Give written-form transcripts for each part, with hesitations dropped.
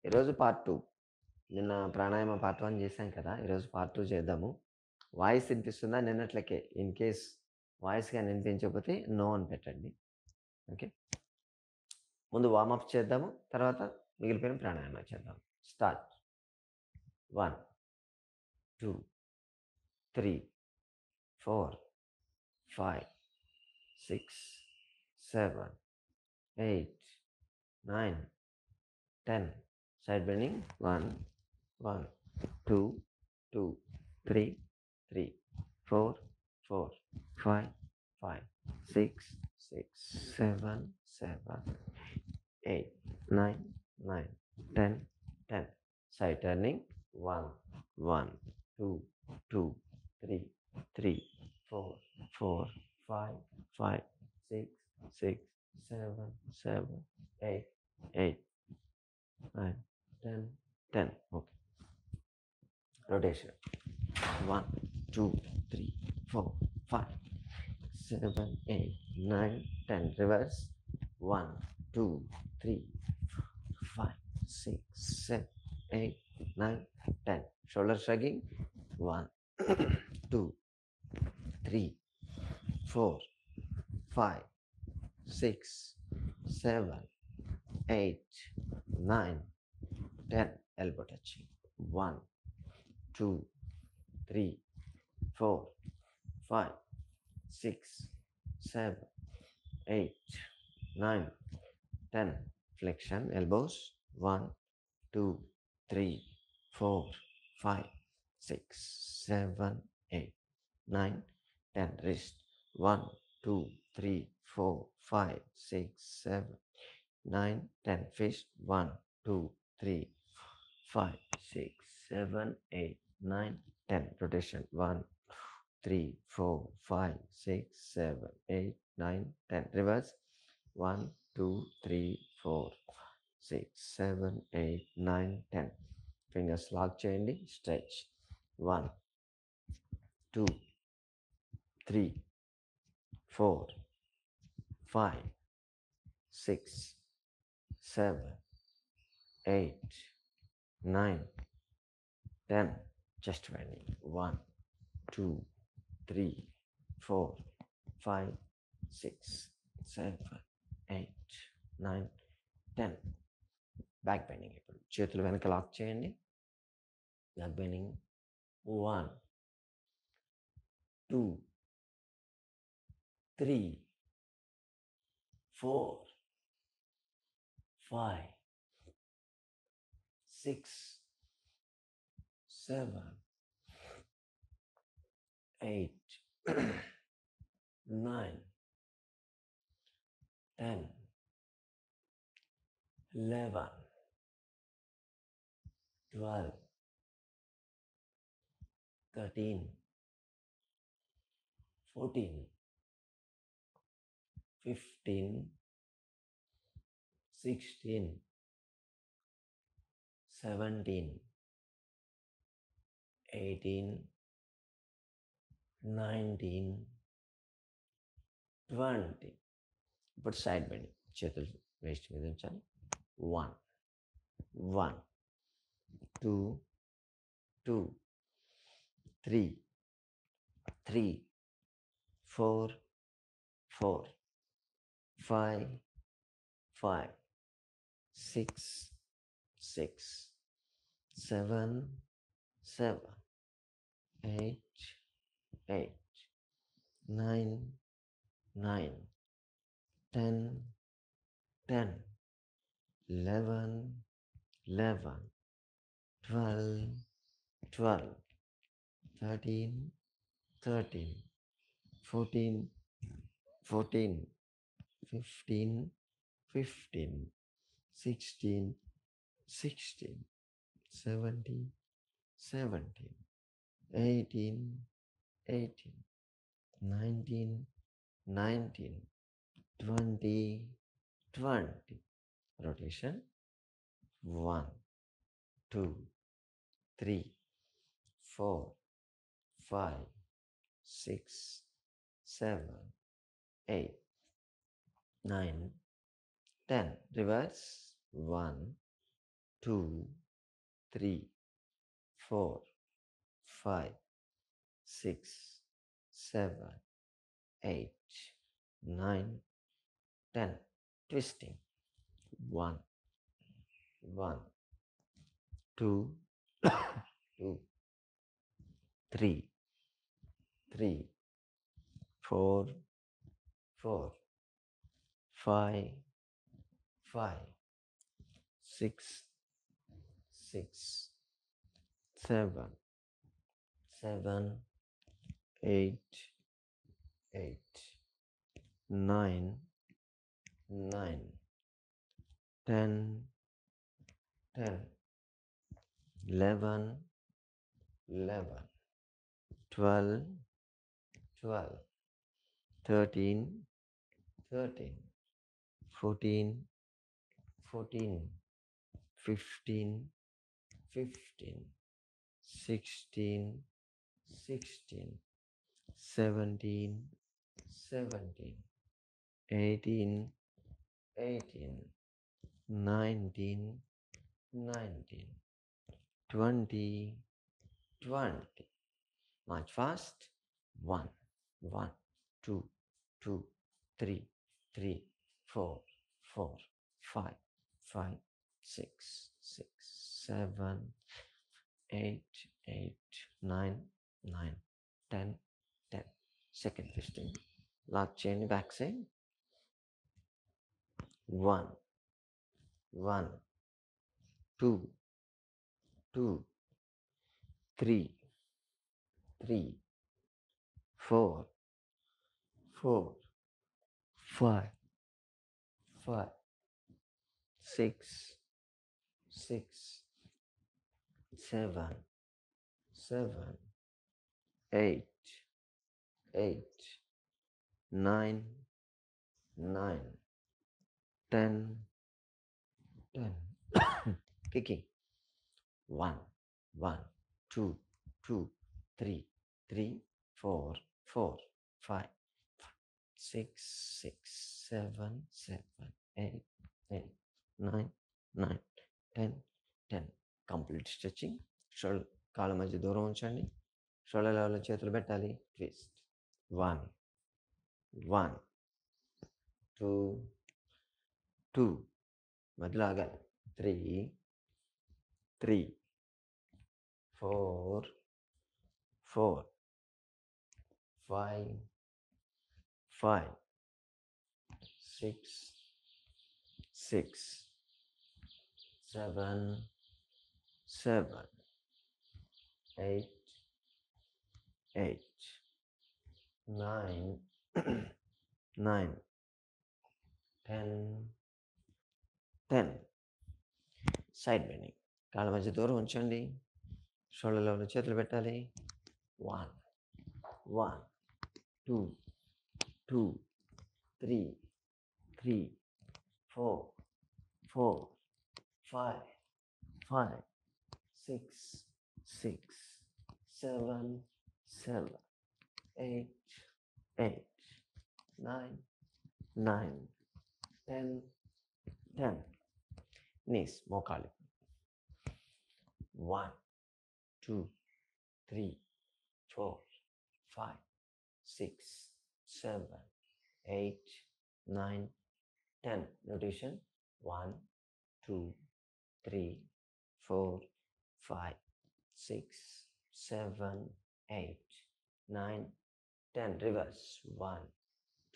ఈరోజు పార్ట్ 2. నిన్న ప్రాణాయామ పార్ట్ 1 చేశాం కదా! ఈరోజు పార్ట్ 2 చేద్దాము. వాయిస్ వినిపిస్తుందా నిన్నట్లకే? ఇన్ కేస్ వాయిస్ గాని వినిపించకపోతే నో అని పెట్టండి. ఓకే. ముందు వార్మప్ చేద్దాము. తర్వాత మిగిలిపోయిన ప్రాణాయామాలు చేద్దాం. Start. 1, 2, 3, 4, 5, 6, 7, 8, 9, 10. Side bending. 1, 1, 2, 2, 3, 3, 4, 4, 5, 5, 6, 6, 7, 7, 8, 9, 9, 10, 10. Side turning. 1, 1, 2, 2, 3, 3, 4, 4, 5, 5, 6, 6, 7, 7, 8, 8, 9, 10, 10. Okay. Rotation. 1, 2, 3, 4, 5, 7, 8, 9, 10. Reverse. 1, 2, 3, 4, 5, 6, 7, 8, 9, 10. Shoulder shrugging. 1, 2, 3, 4, 5, 6, 7, 8, 9, 10. Elbow touching. 1, 2, 3, 4, 5, 6, 7, 8, 9, 10. Flexion, elbows. 1, 2, 3, 4, 5, 6, 7, 8, 9, 10. Wrist. 1, 2, 3, 4, 5, 6, 7, 9, 10. Fist. 1, 2, 3, 5, 6, 7, 8, 9, 10. Rotation. 1, 3, 4, 5, 6, 7, 8, 9, 10. Reverse. 1, 2, 3, 4, 6, 7, 8, 9, 10. Fingers lock చేయండి. Stretch. 1, 2, 3, 4, 5, 6, 7, 8, 9, 10. Chest bending. 1, 2, 3, 4, 5, 6, 7, 8, 9, 10. Back bending. ఇప్పుడు చేతులు వెనక లాక్ చేయండి. Back bending. 1, 2, 3, 4, 5, 6, 7, 8, 9, 10, 11, 12, 13, 14, 15, 16, 17, 18, 19, 20. ఇప్పుడు సైడ్ బెండింగ్. చేతులు వేస్ట్ మీద ఉంచాలి. 1, 1, 2, 2, 3, 3, 4, 4, 5, 5, 6, 6, 7, 7, 8, 8, 9, 9, 10, 10, 11, 11, 12, 12, 13, 13, 14, 14, 15, 15, 16, 16, 17, 17, 18, 18, 19, 19, 20, 20. Rotation. 1, 2, 3, 4, 5, 6, 7, 8, 9, 10. Reverse. 1, 2, 3, 4, 5, 6, 7, 8, 9, 10. Twisting. 1, 1, 2, 2, 3, 3, 4, 4, 5, 5, 6, 6, 7, 7, 8, 8, 9, 9, 10, 10, 11, 11, 12, 12, 13, 13, 14, 14, 15, 15, 16, 16, 17, 17, 18, 18, 19, 19, 20, 20. March fast. 1, 1, 2, 2, 3, 3, 4, 4, 5, 5, 6, 6, 7, 8, 8, 9, 9, 10, 10. Second twisting. Lock chain back side. 1, 1, 2, 2, 3, 3, 4, 4, 5, 5, 6, 6, 7, 7, 8, 8, 9, 9, 10, 10. Kicking. 1, 1, 2, 2, 3, 3, 4, 4, 5, 6, 6, 7, 7, 8, 8, 9, 9, 10, 10. Complete stretching. Shoulder కాళ్ళ మధ్య దూరం ఉంచండి. షోల్డర్ లెవెల్లో చేతులు పెట్టాలి. ట్విస్ట్. 1, 1, 2, 2. మధ్యలో ఆగాలి. 3, 3, 4, 4, 5, 5, 6, 6, 7, 7, 8, 8, 9, 9, 10, 10. Side bending. కాళ్ళ మధ్య దూరం ఉంచండి. షోల్డర్ లెవెల్లో చేతులు పెట్టాలి. 1, 1, 2, 2, 3, 3, 4, 4, 5, 5, 6, 6, 7, 7, 8, 8, 9, 9, 10, 10. Knees, మోకాలు. 1, 2, 3, 4, 5, 6, 7, 8, 9, 10. Notation. 1, 2, 3, 4, 5, 6, 7, 8, 9, 10. Reverse. 1,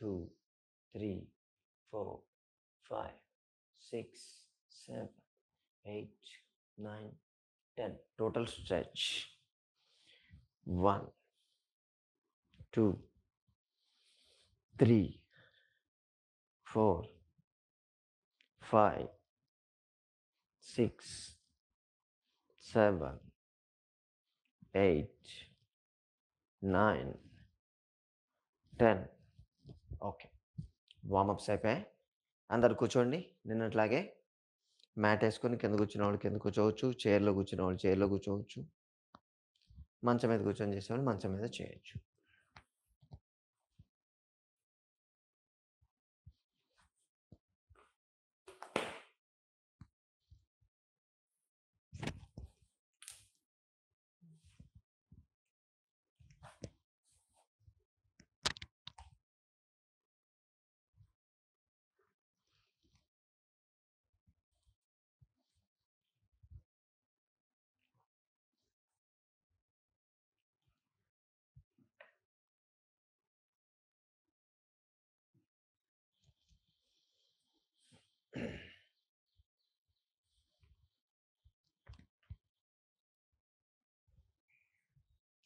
2, 3, 4, 5, 6, 7, 8, 9, 10. Total stretch. 1, 2, 3, 4, 5, 6, 7, 8, 9, 10. Okay, warm-ups అయిపోయాయి. అందరు కూర్చోండి. నిన్నట్లాగే మ్యాట్ వేసుకొని కింద కూర్చున్న వాళ్ళు కింద కూర్చోవచ్చు, చైర్లో కూర్చున్న వాళ్ళు చైర్లో కూర్చోవచ్చు, మంచం మీద కూర్చొని చేసేవాళ్ళు మంచం మీద చేయొచ్చు.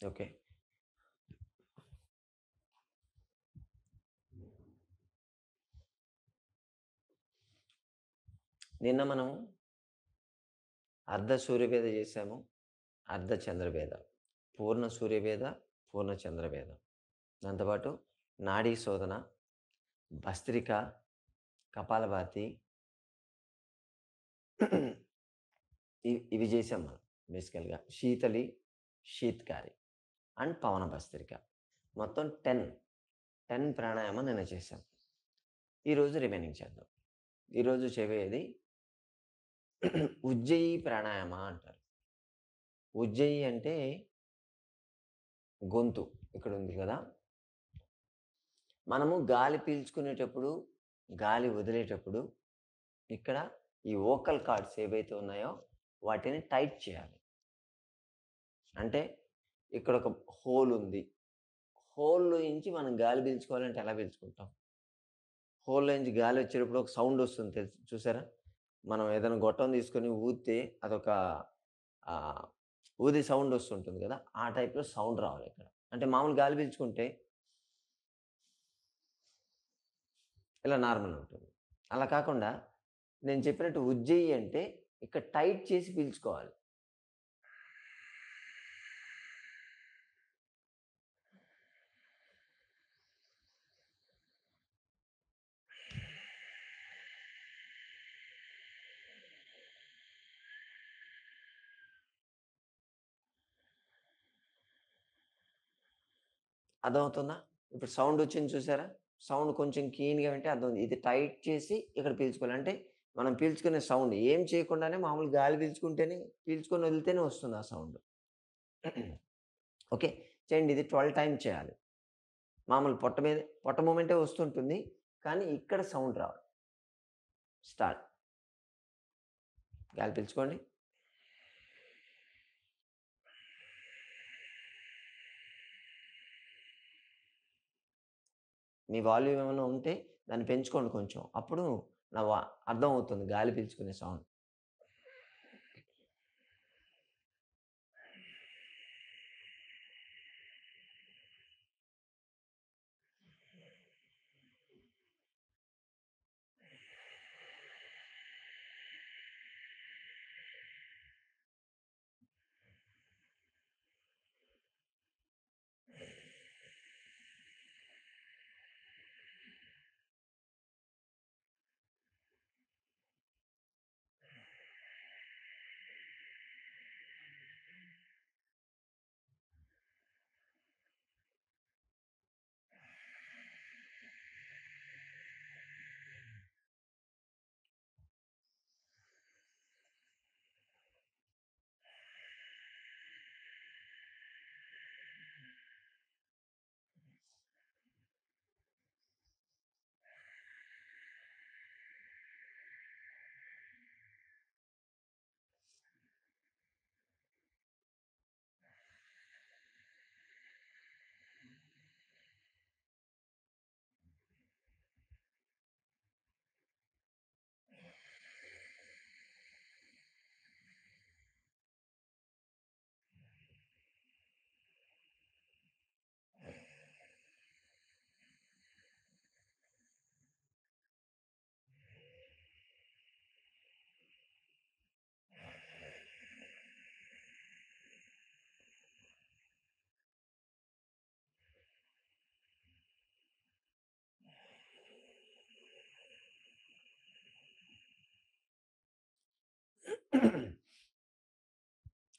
ఓకే. నిన్న మనం అర్ధ సూర్యభేద చేసాము. అర్ధ చంద్రభేద. పూర్ణ సూర్యభేద, పూర్ణ చంద్రభేద. దాంతో పాటు నాడీ శోధన, భస్త్రిక, కపాలభాతి ఇవి చేసాం మనం బేసికల్‌గా. శీతలి, శీత్కారి అండ్ పవన భస్త్రిక. మొత్తం 10 ప్రాణాయామం నిన్న చేశాం. ఈరోజు రిమైనింగ్ చేద్దాం. ఈరోజు చేయబోయేది ఉజ్జయి ప్రాణాయామ అంటారు. ఉజ్జయి అంటే గొంతు ఇక్కడ ఉంది కదా! మనము గాలి పీల్చుకునేటప్పుడు, గాలి వదిలేటప్పుడు ఇక్కడ ఈ వోకల్ కార్డ్స్ ఏవైతే ఉన్నాయో వాటిని టైట్ చేయాలి. అంటే ఇక్కడ ఒక హోల్ ఉంది. హోల్‌లో నుంచి మనం గాలి పీల్చుకోవాలంటే ఎలా పీల్చుకుంటాం? హోల్‌లో నుంచి గాలి వచ్చేటప్పుడు ఒక సౌండ్ వస్తుంది చూసారా? మనం ఏదైనా గొట్టం తీసుకొని ఊదితే అదొక ఊది సౌండ్ వస్తుంటుంది కదా! ఆ టైప్‌లో సౌండ్ రావాలి ఇక్కడ. అంటే మామూలు గాలి పీల్చుకుంటే ఇలా నార్మల్ ఉంటుంది. అలా కాకుండా నేను చెప్పినట్టు ఉజ్జయి అంటే ఇక్కడ టైట్ చేసి పీల్చుకోవాలి. అర్థమవుతుందా? ఇప్పుడు సౌండ్ వచ్చింది చూసారా? సౌండ్ కొంచెం కీన్‌గా వింటే అర్థం ఇది టైట్ చేసి ఇక్కడ పీల్చుకోవాలి. అంటే మనం పీల్చుకునే సౌండ్ ఏం చేయకుండానే మామూలు గాలి పీల్చుకుంటేనే పీల్చుకొని వదిలితేనే వస్తుంది ఆ సౌండ్. ఓకే. చేయండి. ఇది 12 టైమ్స్ చేయాలి. మామూలు పొట్ట మూమెంటే వస్తుంటుంది. కానీ ఇక్కడ సౌండ్ రావాలి. స్టార్ట్. గాలి పీల్చుకోండి. మీ వాల్యూమ్ ఏమైనా ఉంటే దాన్ని పెంచుకోండి కొంచెం. అప్పుడు నా వా అర్థమవుతుంది గాలి పీల్చుకునే సౌండ్.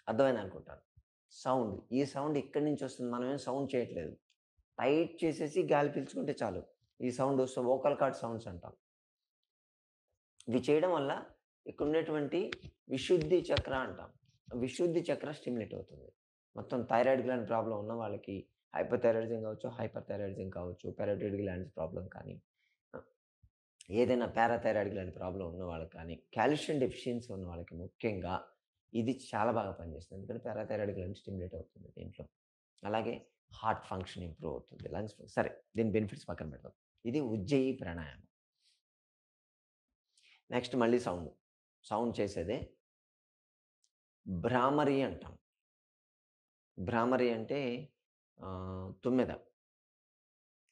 అర్థమైందనుకుంటాను. సౌండ్. ఈ సౌండ్ ఇక్కడి నుంచి వస్తుంది. మనమేం సౌండ్ చేయట్లేదు. టైట్ చేసేసి గాలి పీల్చుకుంటే చాలు. ఈ సౌండ్ వస్తే వోకల్ కార్డ్ సౌండ్స్ అంటాం. ఇవి చేయడం వల్ల ఇక్కడ ఉండేటువంటి విశుద్ధి చక్ర అంటాం. విశుద్ధి చక్ర స్టిమ్యులేట్ అవుతుంది. మొత్తం థైరాయిడ్ గ్లాండ్ ప్రాబ్లమ్ ఉన్న వాళ్ళకి హైపోథైరాయిడిజం కావచ్చు, హైపర్ థైరాయిడిజం కావచ్చు, పారాథైరాయిడ్ గ్లాండ్స్ ప్రాబ్లమ్ కానీ, ఏదైనా పారాథైరాయిడ్ గ్లాండ్ ప్రాబ్లమ్ ఉన్న వాళ్ళకి కానీ, కాల్షియం డెఫిషియన్సీ ఉన్న వాళ్ళకి ముఖ్యంగా ఇది చాలా బాగా పనిచేస్తుంది. ఎందుకంటే పారాథైరాయిడ్ గ్లాండ్ స్టిమ్యులేట్ అవుతుంది దీంట్లో. అలాగే హార్ట్ ఫంక్షన్ ఇంప్రూవ్ అవుతుంది. లంగ్స్ సరే దీని బెనిఫిట్స్ పక్కన పెడదాం. ఇది ఉజ్జయి ప్రాణాయామం. నెక్స్ట్ మళ్ళీ సౌండ్. సౌండ్ చేసేదే భ్రామరి అంటాం. భ్రామరి అంటే తుమ్మెద.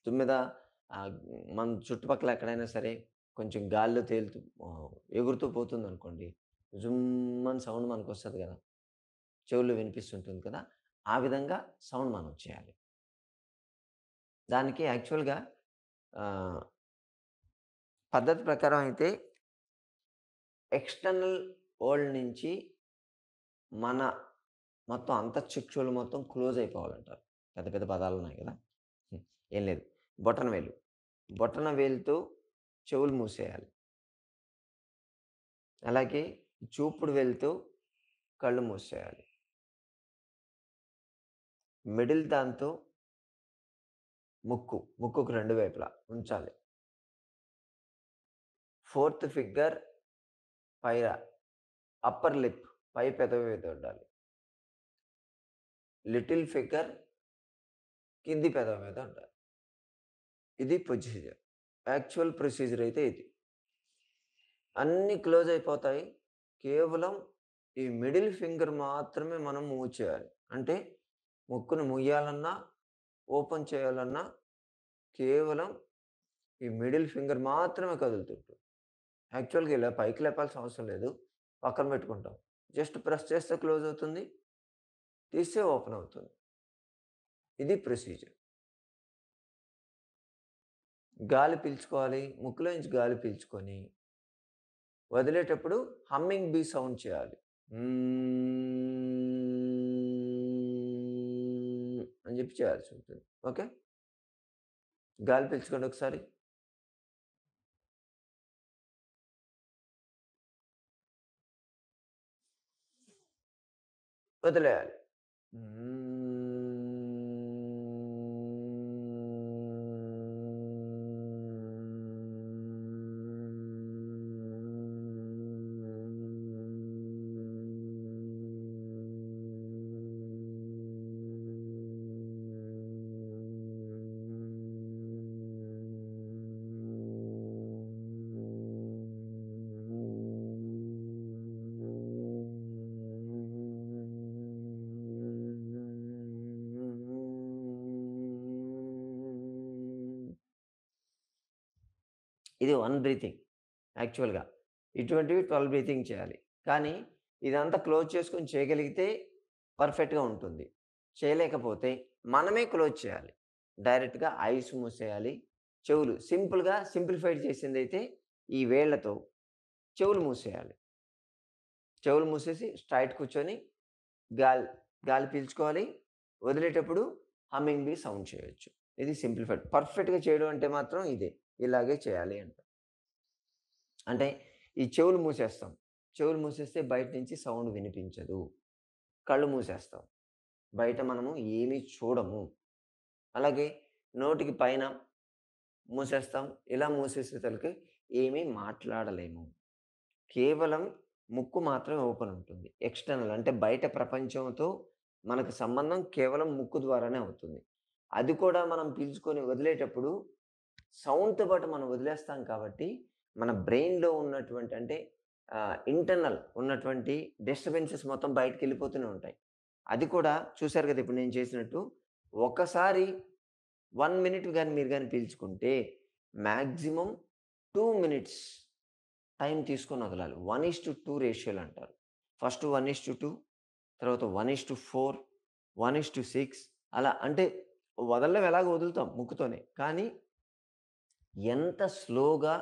తుమ్మెద ఆహ్, మన చుట్టుపక్కల ఎక్కడైనా సరే కొంచెం గాల్లో తేలుతూ ఎగురుతూ పోతుందనుకోండి. జుమ్మని సౌండ్ మనకొస్తది గదా! చెవుల్లో వినిపిస్తుంటుంది కదా! ఆ విధంగా సౌండ్ మనం చేయాలి. దానికి యాక్చువల్‌గా ఆహ్, పద్ధతి ప్రకారం అయితే ఎక్స్‌టర్నల్ వరల్డ్ నుంచి మన మొత్తం అంతఃచక్షువులు మొత్తం క్లోజ్ అయిపోవాలంటారు. పెద్ద పెద్ద పదాలున్నాయి గదా! హ్మ్. ఏం లేదు. బొటనవేలు. బొటనవేలుతో చెవులు మూసేయాలి. అలాగే చూపుడు వేలుతో కళ్ళు మూసేయాలి. మిడిల్ దాంతో ముక్కుకు 2 వైపులా ఉంచాలి. ఫోర్త్ ఫింగర్ పైన అప్పర్ లిప్ పై పెదవి మీద ఉండాలి. లిటిల్ ఫింగర్ కింది పెదవి మీద ఉండాలి. ఇది ప్రొసీజర్. యాక్చువల్ ప్రొసీజర్ అయితే ఇది. అన్నీ క్లోజ్ అయిపోతాయి. కేవలం ఈ మిడిల్ ఫింగర్ మాత్రమే మనం మూవ్ చేయాలి. అంటే ముక్కును ముయ్యాలన్నా, ఓపెన్ చేయాలన్నా కేవలం ఈ మిడిల్ ఫింగర్ మాత్రమే కదులుతుంటుంది. యాక్చువల్‌గా ఇలా పైకి లేపాల్సిన అవసరం లేదు. పక్కన పెట్టుకుంటాం. జస్ట్ ప్రెస్ చేస్తే క్లోజ్ అవుతుంది. తీస్తే ఓపెన్ అవుతుంది. ఇది ప్రొసీజర్. గాలి పీల్చుకోవాలి. ముక్కులో నుంచి గాలి పీల్చుకొని వదిలేటప్పుడు హమ్మింగ్ బీ సౌండ్ చేయాలి. అని చెప్పి చేయాల్సి ఉంటుంది. ఓకే. గాలి పీల్చుకోండి ఒకసారి. వదిలేయాలి. ఇది 1 బ్రీతింగ్ యాక్చువల్‌గా. ఇటువంటివి 12 బ్రీతింగ్ చేయాలి. కానీ ఇదంతా క్లోజ్ చేసుకొని చేయగలిగితే పర్ఫెక్ట్‌గా ఉంటుంది. చేయలేకపోతే మనమే క్లోజ్ చేయాలి. డైరెక్ట్‌గా ఐస్ మూసేయాలి. చెవులు సింపుల్‌గా సింప్లిఫైడ్ చేసిందైతే ఈ వేళ్ళతో చెవులు మూసేయాలి. చెవులు మూసేసి స్ట్రెయిట్ కూర్చొని గాలి గాలి పీల్చుకోవాలి. వదిలేటప్పుడు హమ్మింగ్ బీ సౌండ్ చేయొచ్చు. ఇది సింప్లిఫైడ్. పర్ఫెక్ట్‌గా చేయడం అంటే మాత్రం ఇదే. ఇలాగే చేయాలి అంటారు. అంటే ఈ చెవులు మూసేస్తాం. చెవులు మూసేస్తే బయట నుంచి సౌండ్ వినిపించదు. కళ్ళు మూసేస్తాం. బయట మనము ఏమి చూడము. అలాగే నోటికి పైన మూసేస్తాం. ఇలా మూసేసేసరికి ఏమీ మాట్లాడలేము. కేవలం ముక్కు మాత్రమే ఓపెన్ ఉంటుంది. ఎక్స్‌టర్నల్ అంటే బయట ప్రపంచంతో మనకు సంబంధం కేవలం ముక్కు ద్వారానే అవుతుంది. అది కూడా మనం పీల్చుకొని వదిలేటప్పుడు సౌండ్‌తో పాటు మనం వదిలేస్తాం కాబట్టి, మన బ్రెయిన్‌లో ఉన్నటువంటి అంటే ఇంటర్నల్ ఉన్నటువంటి డిస్టర్బెన్సెస్ మొత్తం బయటికెళ్ళిపోతూనే ఉంటాయి. అది కూడా చూసారు కదా! ఇప్పుడు నేను చేసినట్టు. ఒక్కసారి 1 మినిట్ గాని మీరు గాని పీల్చుకుంటే మాక్సిమం 2 మినిట్స్ టైం తీసుకొని వదలాలి. 1:2 రేషియోలో అంటారు. ఫస్ట్ 1:2 తర్వాత 1:4 1:6 అలా అంటే వదలడం ఎలాగో వదులుతాం ముక్కుతోనే. కానీ ఎంత స్లోగా,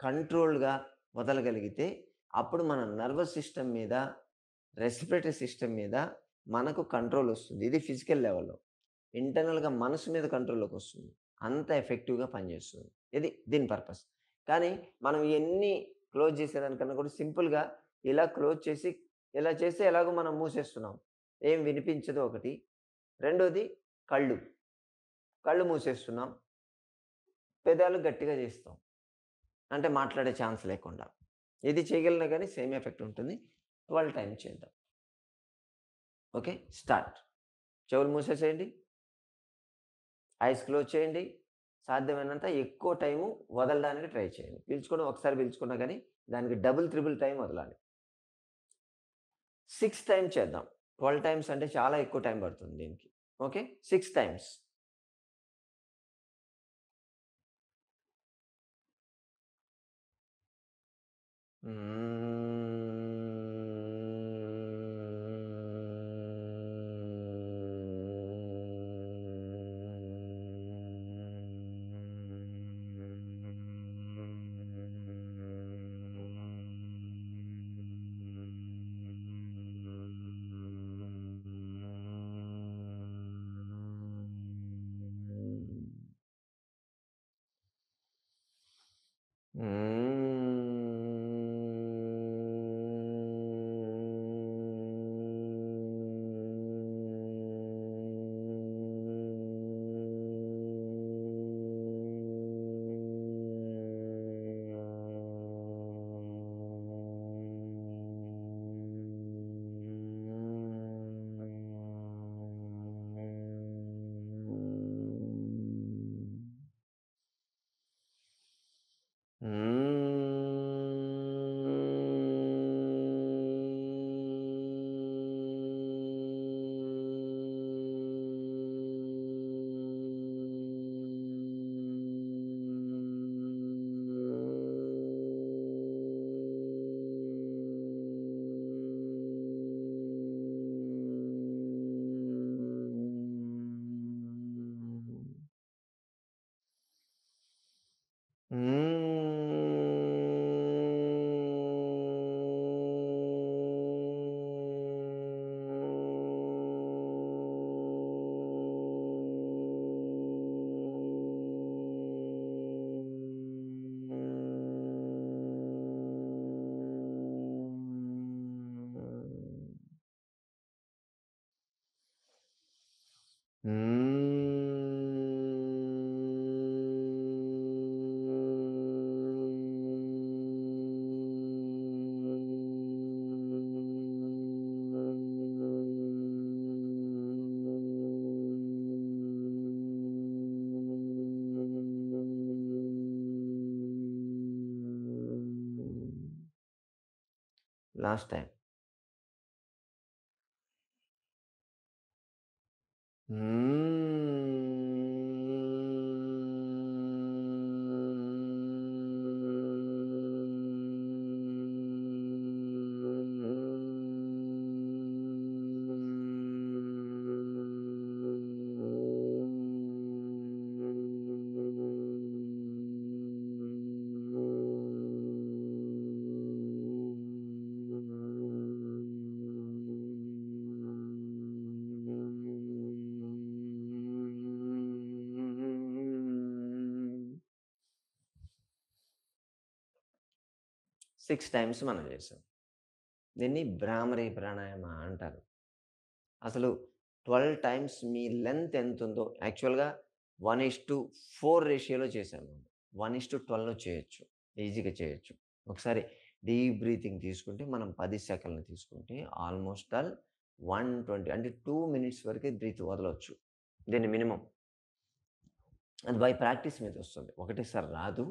కంట్రోల్డ్‌గా వదలగలిగితే అప్పుడు మన నర్వస్ సిస్టమ్ మీద, రెస్పిరేటరీ సిస్టమ్ మీద మనకు కంట్రోలొస్తుంది. ఇది ఫిజికల్ లెవెల్‌లో. ఇంటర్నల్‌గా మనసు మీద కంట్రోల్‌లోకొస్తుంది. అంత ఎఫెక్టివ్‌గా పనిచేస్తుంది. ఇది దీని పర్పస్. కానీ మనం ఇయన్నీ క్లోజ్ చేసేదానికన్నా కూడా సింపుల్‌గా ఇలా క్లోజ్ చేసి ఇలా చేస్తే ఎలాగో మనం మూసేస్తున్నాం. ఏం వినిపించదు ఒకటి. రెండోది కళ్ళు. కళ్ళు మూసేస్తున్నాం. పెదాలు గట్టిగా చేస్తాం. అంటే మాట్లాడే ఛాన్స్ లేకుండా. ఇది చేయగలిగినా గానీ సేమ్ ఎఫెక్ట్ ఉంటుంది. 12 టైమ్స్ చేద్దాం. ఓకే. స్టార్ట్. చెవులు మూసేసేయండి. ఐస్ క్లోజ్ చేయండి. సాధ్యమైనంత ఎక్కువ టైము వదలడానికి ట్రై చేయండి. పీల్చుకోవడం ఒకసారి పీల్చుకున్నా గానీ దానికి డబుల్, త్రిబుల్ టైమ్ వదలాలి. 6 టైమ్స్ చేద్దాం. 12 టైమ్స్ అంటే చాలా ఎక్కువ టైం పడుతుంది దీనికి. Okay. 6 times. Last time. Six times మనం చేసాం. దీన్ని భ్రామరీ ప్రాణాయామ అంటారు. అసలు 12 టైమ్స్ మీ లెంత్ ఎంతుందో యాక్చువల్‌గా 1:4 రేషియోలో చేశాను. 1:12లో చేయొచ్చు. ఈజీగా చేయొచ్చు. ఒకసారి డీప్ బ్రీతింగ్ తీసుకుంటే మనం 10 సెకన్లు తీసుకుంటే ఆల్‌మోస్ట్ ఆల్ 120 అంటే 2 మినిట్స్ వరకే బ్రీత్ వదలొచ్చు. దీన్ని మినిమమ్. అది బై ప్రాక్టీస్ మీద వస్తుంది. ఒకటేసారి రాదు.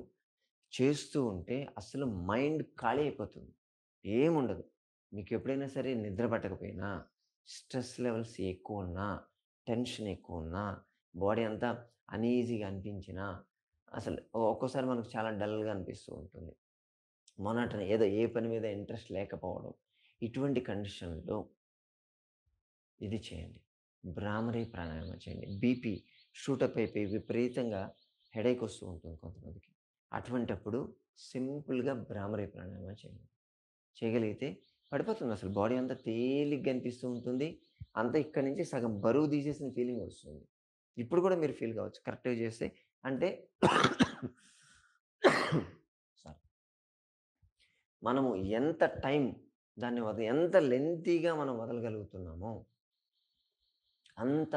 చేస్తూ ఉంటే అసలు మైండ్ ఖాళీ అయిపోతుంది. ఏముండదు. మీకెప్పుడైనా సరే నిద్ర పట్టకపోయినా, స్ట్రెస్ లెవెల్స్ ఎక్కువున్నా, టెన్షన్ ఎక్కువున్నా, బాడీ అంతా అనీజీగా అనిపించినా, అసలు ఒక్కోసారి మనకు చాలా డల్‌గా అనిపిస్తూ ఉంటుంది. మొనోటనీ ఏదో ఏ పని మీద ఇంట్రెస్ట్ లేకపోవడం. ఇటువంటి కండిషన్‌లో ఇది చేయండి. భ్రామరీ ప్రాణాయామం చేయండి. బీపీ షూటప్ అయిపోయి విపరీతంగా హెడేక్ వస్తూ ఉంటుంది కొంతమందికి. అటువంటప్పుడు సింపుల్‌గా భ్రామరీ ప్రాణాయామం చేయండి. చేయగలిగితే పడిపోతుందసలు. బాడీ అంతా తేలిగ్గా అనిపిస్తూ ఉంటుంది. అంతా ఇక్కడి నుంచి సగం బరువు తీసేసిన ఫీలింగ్ వస్తుంది. ఇప్పుడు కూడా మీరు ఫీల్ కావచ్చు కరెక్ట్‌గా చేస్తే. అంటే సారీ. మనము ఎంత టైం దాన్ని ఎంత లెంతీగా మనం వదలగలుగుతున్నామో అంత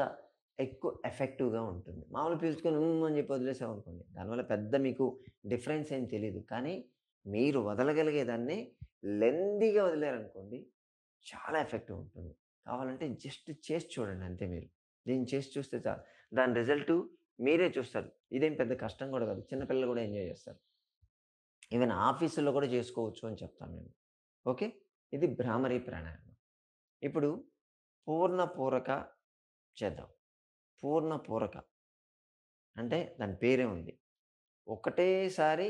ఎక్కువ ఎఫెక్టివ్‌గా ఉంటుంది. మామూలుగా పీల్చుకొని అని చెప్పి వదిలేసామనుకోండి. దానివల్ల పెద్ద మీకు డిఫరెన్స్ ఏం తెలీదు. కానీ మీరు వదలగలిగేదాన్ని లెంతీగా వదిలారనుకోండి చాలా ఎఫెక్టివ్ ఉంటుంది. కావాలంటే జస్ట్ చేసి చూడండి అంతే మీరు. దీన్ని చేసి చూస్తే చాలు. దాని రిజల్టు మీరే చూస్తారు. ఇదేం పెద్ద కష్టం కూడా కాదు. చిన్న పిల్లలు కూడా ఎంజాయ్ చేస్తారు. ఈవెన్ ఆఫీసుల్లో కూడా చేసుకోవచ్చు అని చెప్తాను నేను. ఓకే. ఇది భ్రామరీ ప్రాణాయామం. ఇప్పుడు పూర్ణ పూరక చేద్దాం. పూర్ణ పూరక అంటే దాని పేరే ఉంది. ఒకటేసారి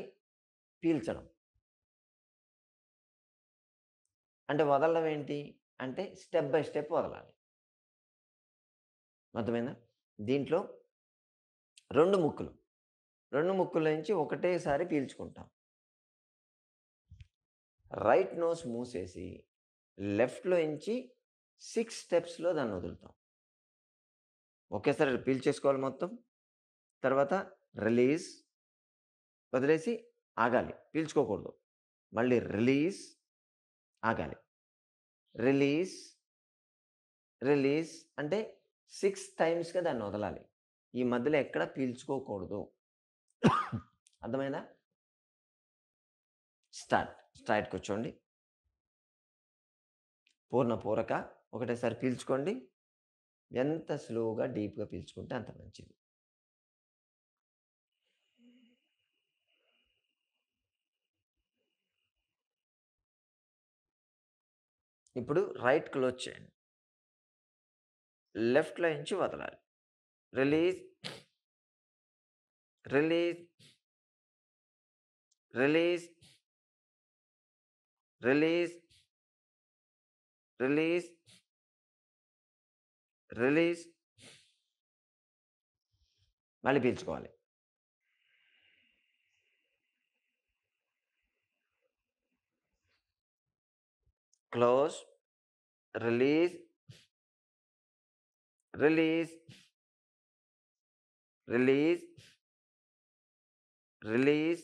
పీల్చడం. అంటే వదలడం ఏంటి? అంటే స్టెప్ బై స్టెప్ వదలాలి. అర్థమైందా? దీంట్లో 2 ముక్కులు. 2 ముక్కుల నుంచి ఒకటేసారి పీల్చుకుంటాం. రైట్ నోస్ మూసేసి లెఫ్ట్‌లో నుంచి 6 స్టెప్స్‌లో దాన్ని వదులుతాం. ఒకేసారి పీల్చేసుకోవాలి మొత్తం. తర్వాత రిలీజ్ వదిలేసి ఆగాలి. పీల్చుకోకూడదు. మళ్ళీ రిలీజ్ ఆగాలి. రిలీజ్, రిలీజ్ అంటే 6 టైమ్స్‌గా దాన్ని వదలాలి. ఈ మధ్యలో ఎక్కడ పీల్చుకోకూడదు. అర్థమైందా? స్ట్రెయిట్ కూర్చోండి. పూర్ణ పూరక ఒకటేసారి పీల్చుకోండి. ఎంత స్లోగా, డీప్‌గా పీల్చుకుంటే అంత మంచిది. ఇప్పుడు రైట్ క్లోజ్ చేయండి. లెఫ్ట్‌లో నుంచి వదలాలి. Release, release, release, release, release, release. మళ్ళీ పీల్చుకోవాలి. Close, release, release, release, release,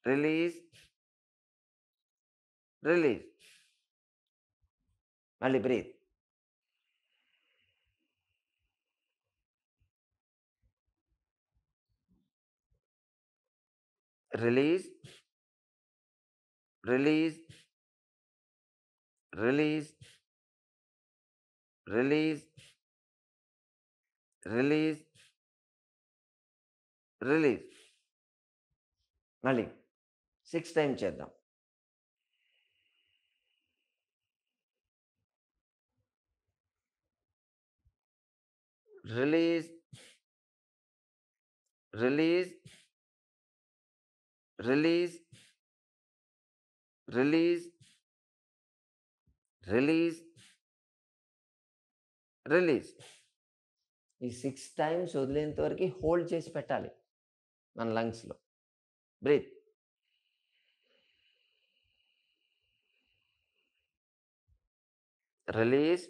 release, release. మళ్ళీ breathe. Release, release, release, release, release, release. మళ్ళీ 6 టైమ్స్ చేద్దాం. Release, release, release, release, release, release. ఈ 6 టైమ్స్ వదిలేంత వరకు హోల్డ్ చేసి పెట్టాలి మన లంగ్స్‌లో. Breathe. Release,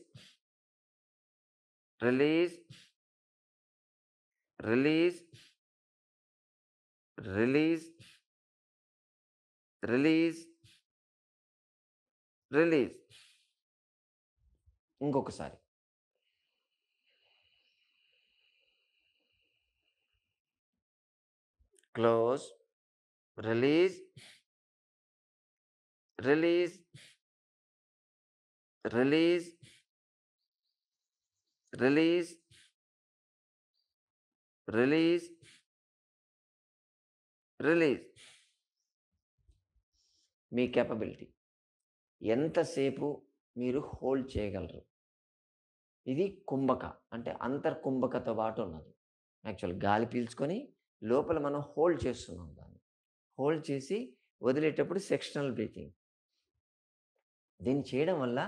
release, release, release, release, release. ఇంకొకసారి. Close, release, release, release, release, release, release. మీ కేపబిలిటీ. ఎంతసేపు మీరు హోల్డ్ చేయగలరు. ఇది కుంభక అంటే అంతర్కుంభకతో పాటు ఉన్నది. యాక్చువల్ గాలి పీల్చుకొని లోపల మనం హోల్డ్ చేస్తున్నాం దాన్ని. హోల్డ్ చేసి వదిలేటప్పుడు సెక్షనల్ బ్రీతింగ్. దీన్ని చేయడం వల్ల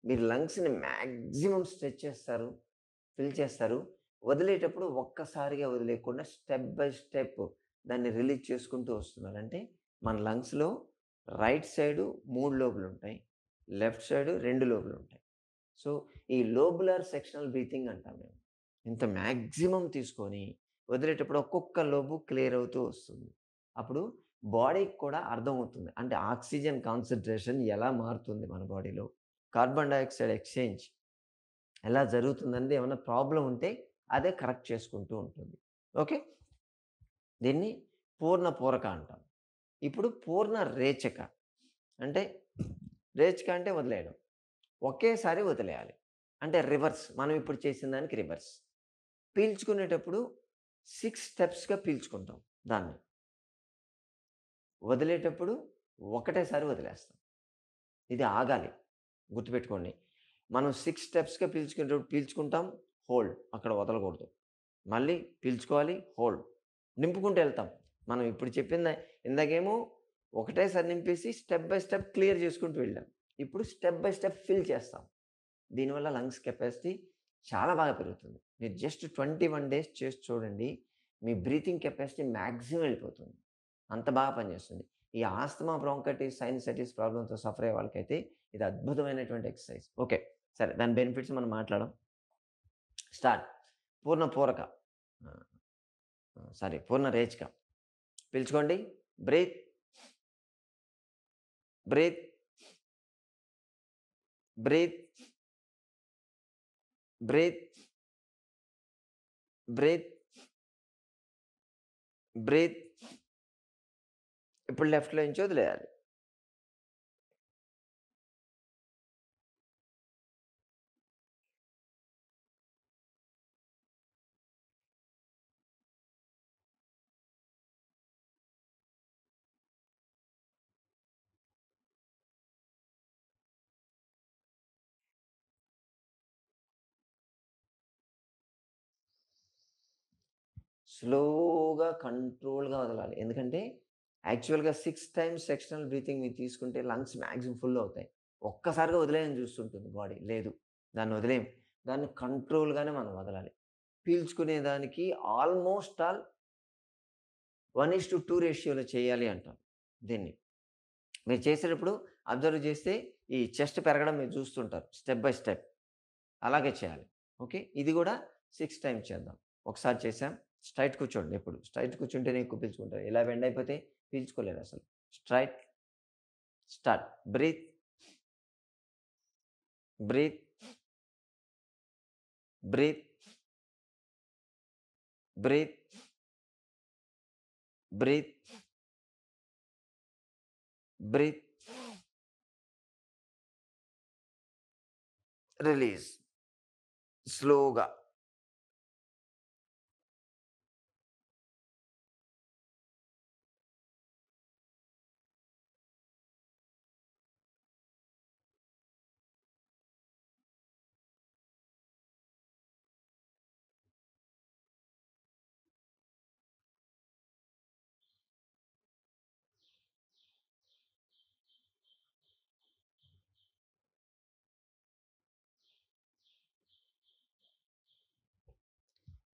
మీరు లంగ్స్‌ని మ్యాక్సిమం స్ట్రెచ్ చేస్తారు, ఫిల్ చేస్తారు. వదిలేటప్పుడు ఒక్కసారిగా వదిలేయకుండా స్టెప్ బై స్టెప్ దాన్ని రిలీజ్ చేసుకుంటూ వస్తున్నారు. అంటే మన లంగ్స్‌లో రైట్ సైడు 3 లోబులుంటాయి. లెఫ్ట్ సైడు 2 లోబులుంటాయి. సో, ఈ లోబులర్ సెక్షనల్ బ్రీతింగ్ అంటాం మేము. ఇంత మ్యాక్సిమం తీసుకొని వదిలేటప్పుడు ఒక్కొక్క లోబు క్లియర్ అవుతూ వస్తుంది. అప్పుడు బాడీకి కూడా అర్థమవుతుంది. అంటే ఆక్సిజన్ కాన్సంట్రేషన్ ఎలా మారుతుంది మన బాడీలో, కార్బన్ డయాక్సైడ్ ఎక్స్‌చేంజ్ ఎలా జరుగుతుందనేది ఏమన్నా ప్రాబ్లమ్ ఉంటే అదే కరెక్ట్ చేసుకుంటూ ఉంటుంది. ఓకే. దీన్ని పూర్ణ పూరక అంటాం. ఇప్పుడు పూర్ణ రేచక అంటే రేచక అంటే వదిలేయడం. ఒకేసారి వదిలేయాలి. అంటే రివర్స్. మనం ఇప్పుడు చేసిన దానికి రివర్స్. పీల్చుకునేటప్పుడు 6 స్టెప్స్‌గా పీల్చుకుంటాం దాన్ని. వదిలేటప్పుడు ఒకటేసారి వదిలేస్తాం. ఇది ఆగాలి. గుర్తుపెట్టుకోండి. మనం 6 స్టెప్స్‌గా పీల్చుకుంటాం, హోల్డ్ అక్కడ వదలకూడదు. మళ్ళీ పీల్చుకోవాలి, హోల్డ్. నింపుకుంటూ వెళ్తాం. మనం ఇప్పుడు చెప్పింది ఇందాకేమో ఒకటేసారి నింపేసి స్టెప్ బై స్టెప్ క్లియర్ చేసుకుంటూ వెళ్ళాం. ఇప్పుడు స్టెప్ బై స్టెప్ ఫిల్ చేస్తాం. దీనివల్ల లంగ్స్ కెపాసిటీ చాలా బాగా పెరుగుతుంది. మీరు జస్ట్ 21 డేస్ చేసి చూడండి. మీ బ్రీతింగ్ కెపాసిటీ మాక్సిమం వెళ్ళిపోతుంది. అంత బాగా పనిచేస్తుంది. ఈ ఆస్తమా, బ్రాంకైటిస్, సైనసైటిస్ ప్రాబ్లమ్‌తో సఫర్ అయ్యే వాళ్ళకైతే ఇది అద్భుతమైనటువంటి ఎక్సర్సైజ్. ఓకే. సరే దాని బెనిఫిట్స్ మనం మాట్లాడదాం. స్టార్ట్. పూర్ణ పూరక. ఆహ్, సారీ పూర్ణ రేచక. పీల్చుకోండి. Breathe. Breathe. Breathe. Breathe. Breathe. Breathe. ఇప్పుడు లెఫ్ట్‌లో నుంచి వదిలేయాలి. స్లోగా, కంట్రోల్‌గా వదలాలి. ఎందుకంటే యాక్చువల్‌గా 6 టైమ్స్ సెక్షనల్ బ్రీతింగ్ మీరు తీసుకుంటే లంగ్స్ మాక్సిమం ఫుల్ అవుతాయి. ఒక్కసారిగా వదిలేయని చూస్తుంటుంది బాడీ. లేదు. దాన్ని వదిలేయం. దాన్ని కంట్రోల్‌గానే మనం వదలాలి. పీల్చుకునే దానికి ఆల్‌మోస్ట్ ఆల్ 1:2 రేషియోలో చేయాలి అంటాం దీన్ని. మీరు చేసేటప్పుడు అబ్జర్వ్ చేస్తే ఈ చెస్ట్ పెరగడం మీరు చూస్తుంటారు. Step by step. అలాగే చేయాలి. ఓకే. ఇది కూడా 6 టైమ్స్ చేద్దాం. ఒకసారి చేసాం. స్ట్రెయిట్ కూర్చోండి ఎప్పుడు. స్ట్రెయిట్ కూర్చుంటేనే ఎక్కువ పీల్చుకుంటారు. ఇలా బెండ్ అయిపోతే పీల్చుకోలేరసలు. Straight. Start. Breathe. Breathe. Breathe. Breathe. Breathe. Breathe. Release. స్లోగా.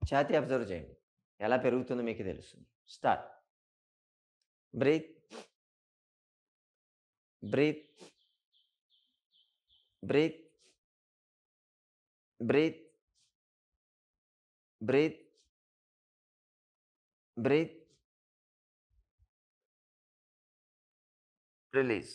ఛాతీ అబ్జర్వ్ చేయండి. ఎలా పెరుగుతుందో మీకే తెలుస్తుంది. Start. Breathe. Breathe. Breathe. Breathe. Breathe. Breathe. Release.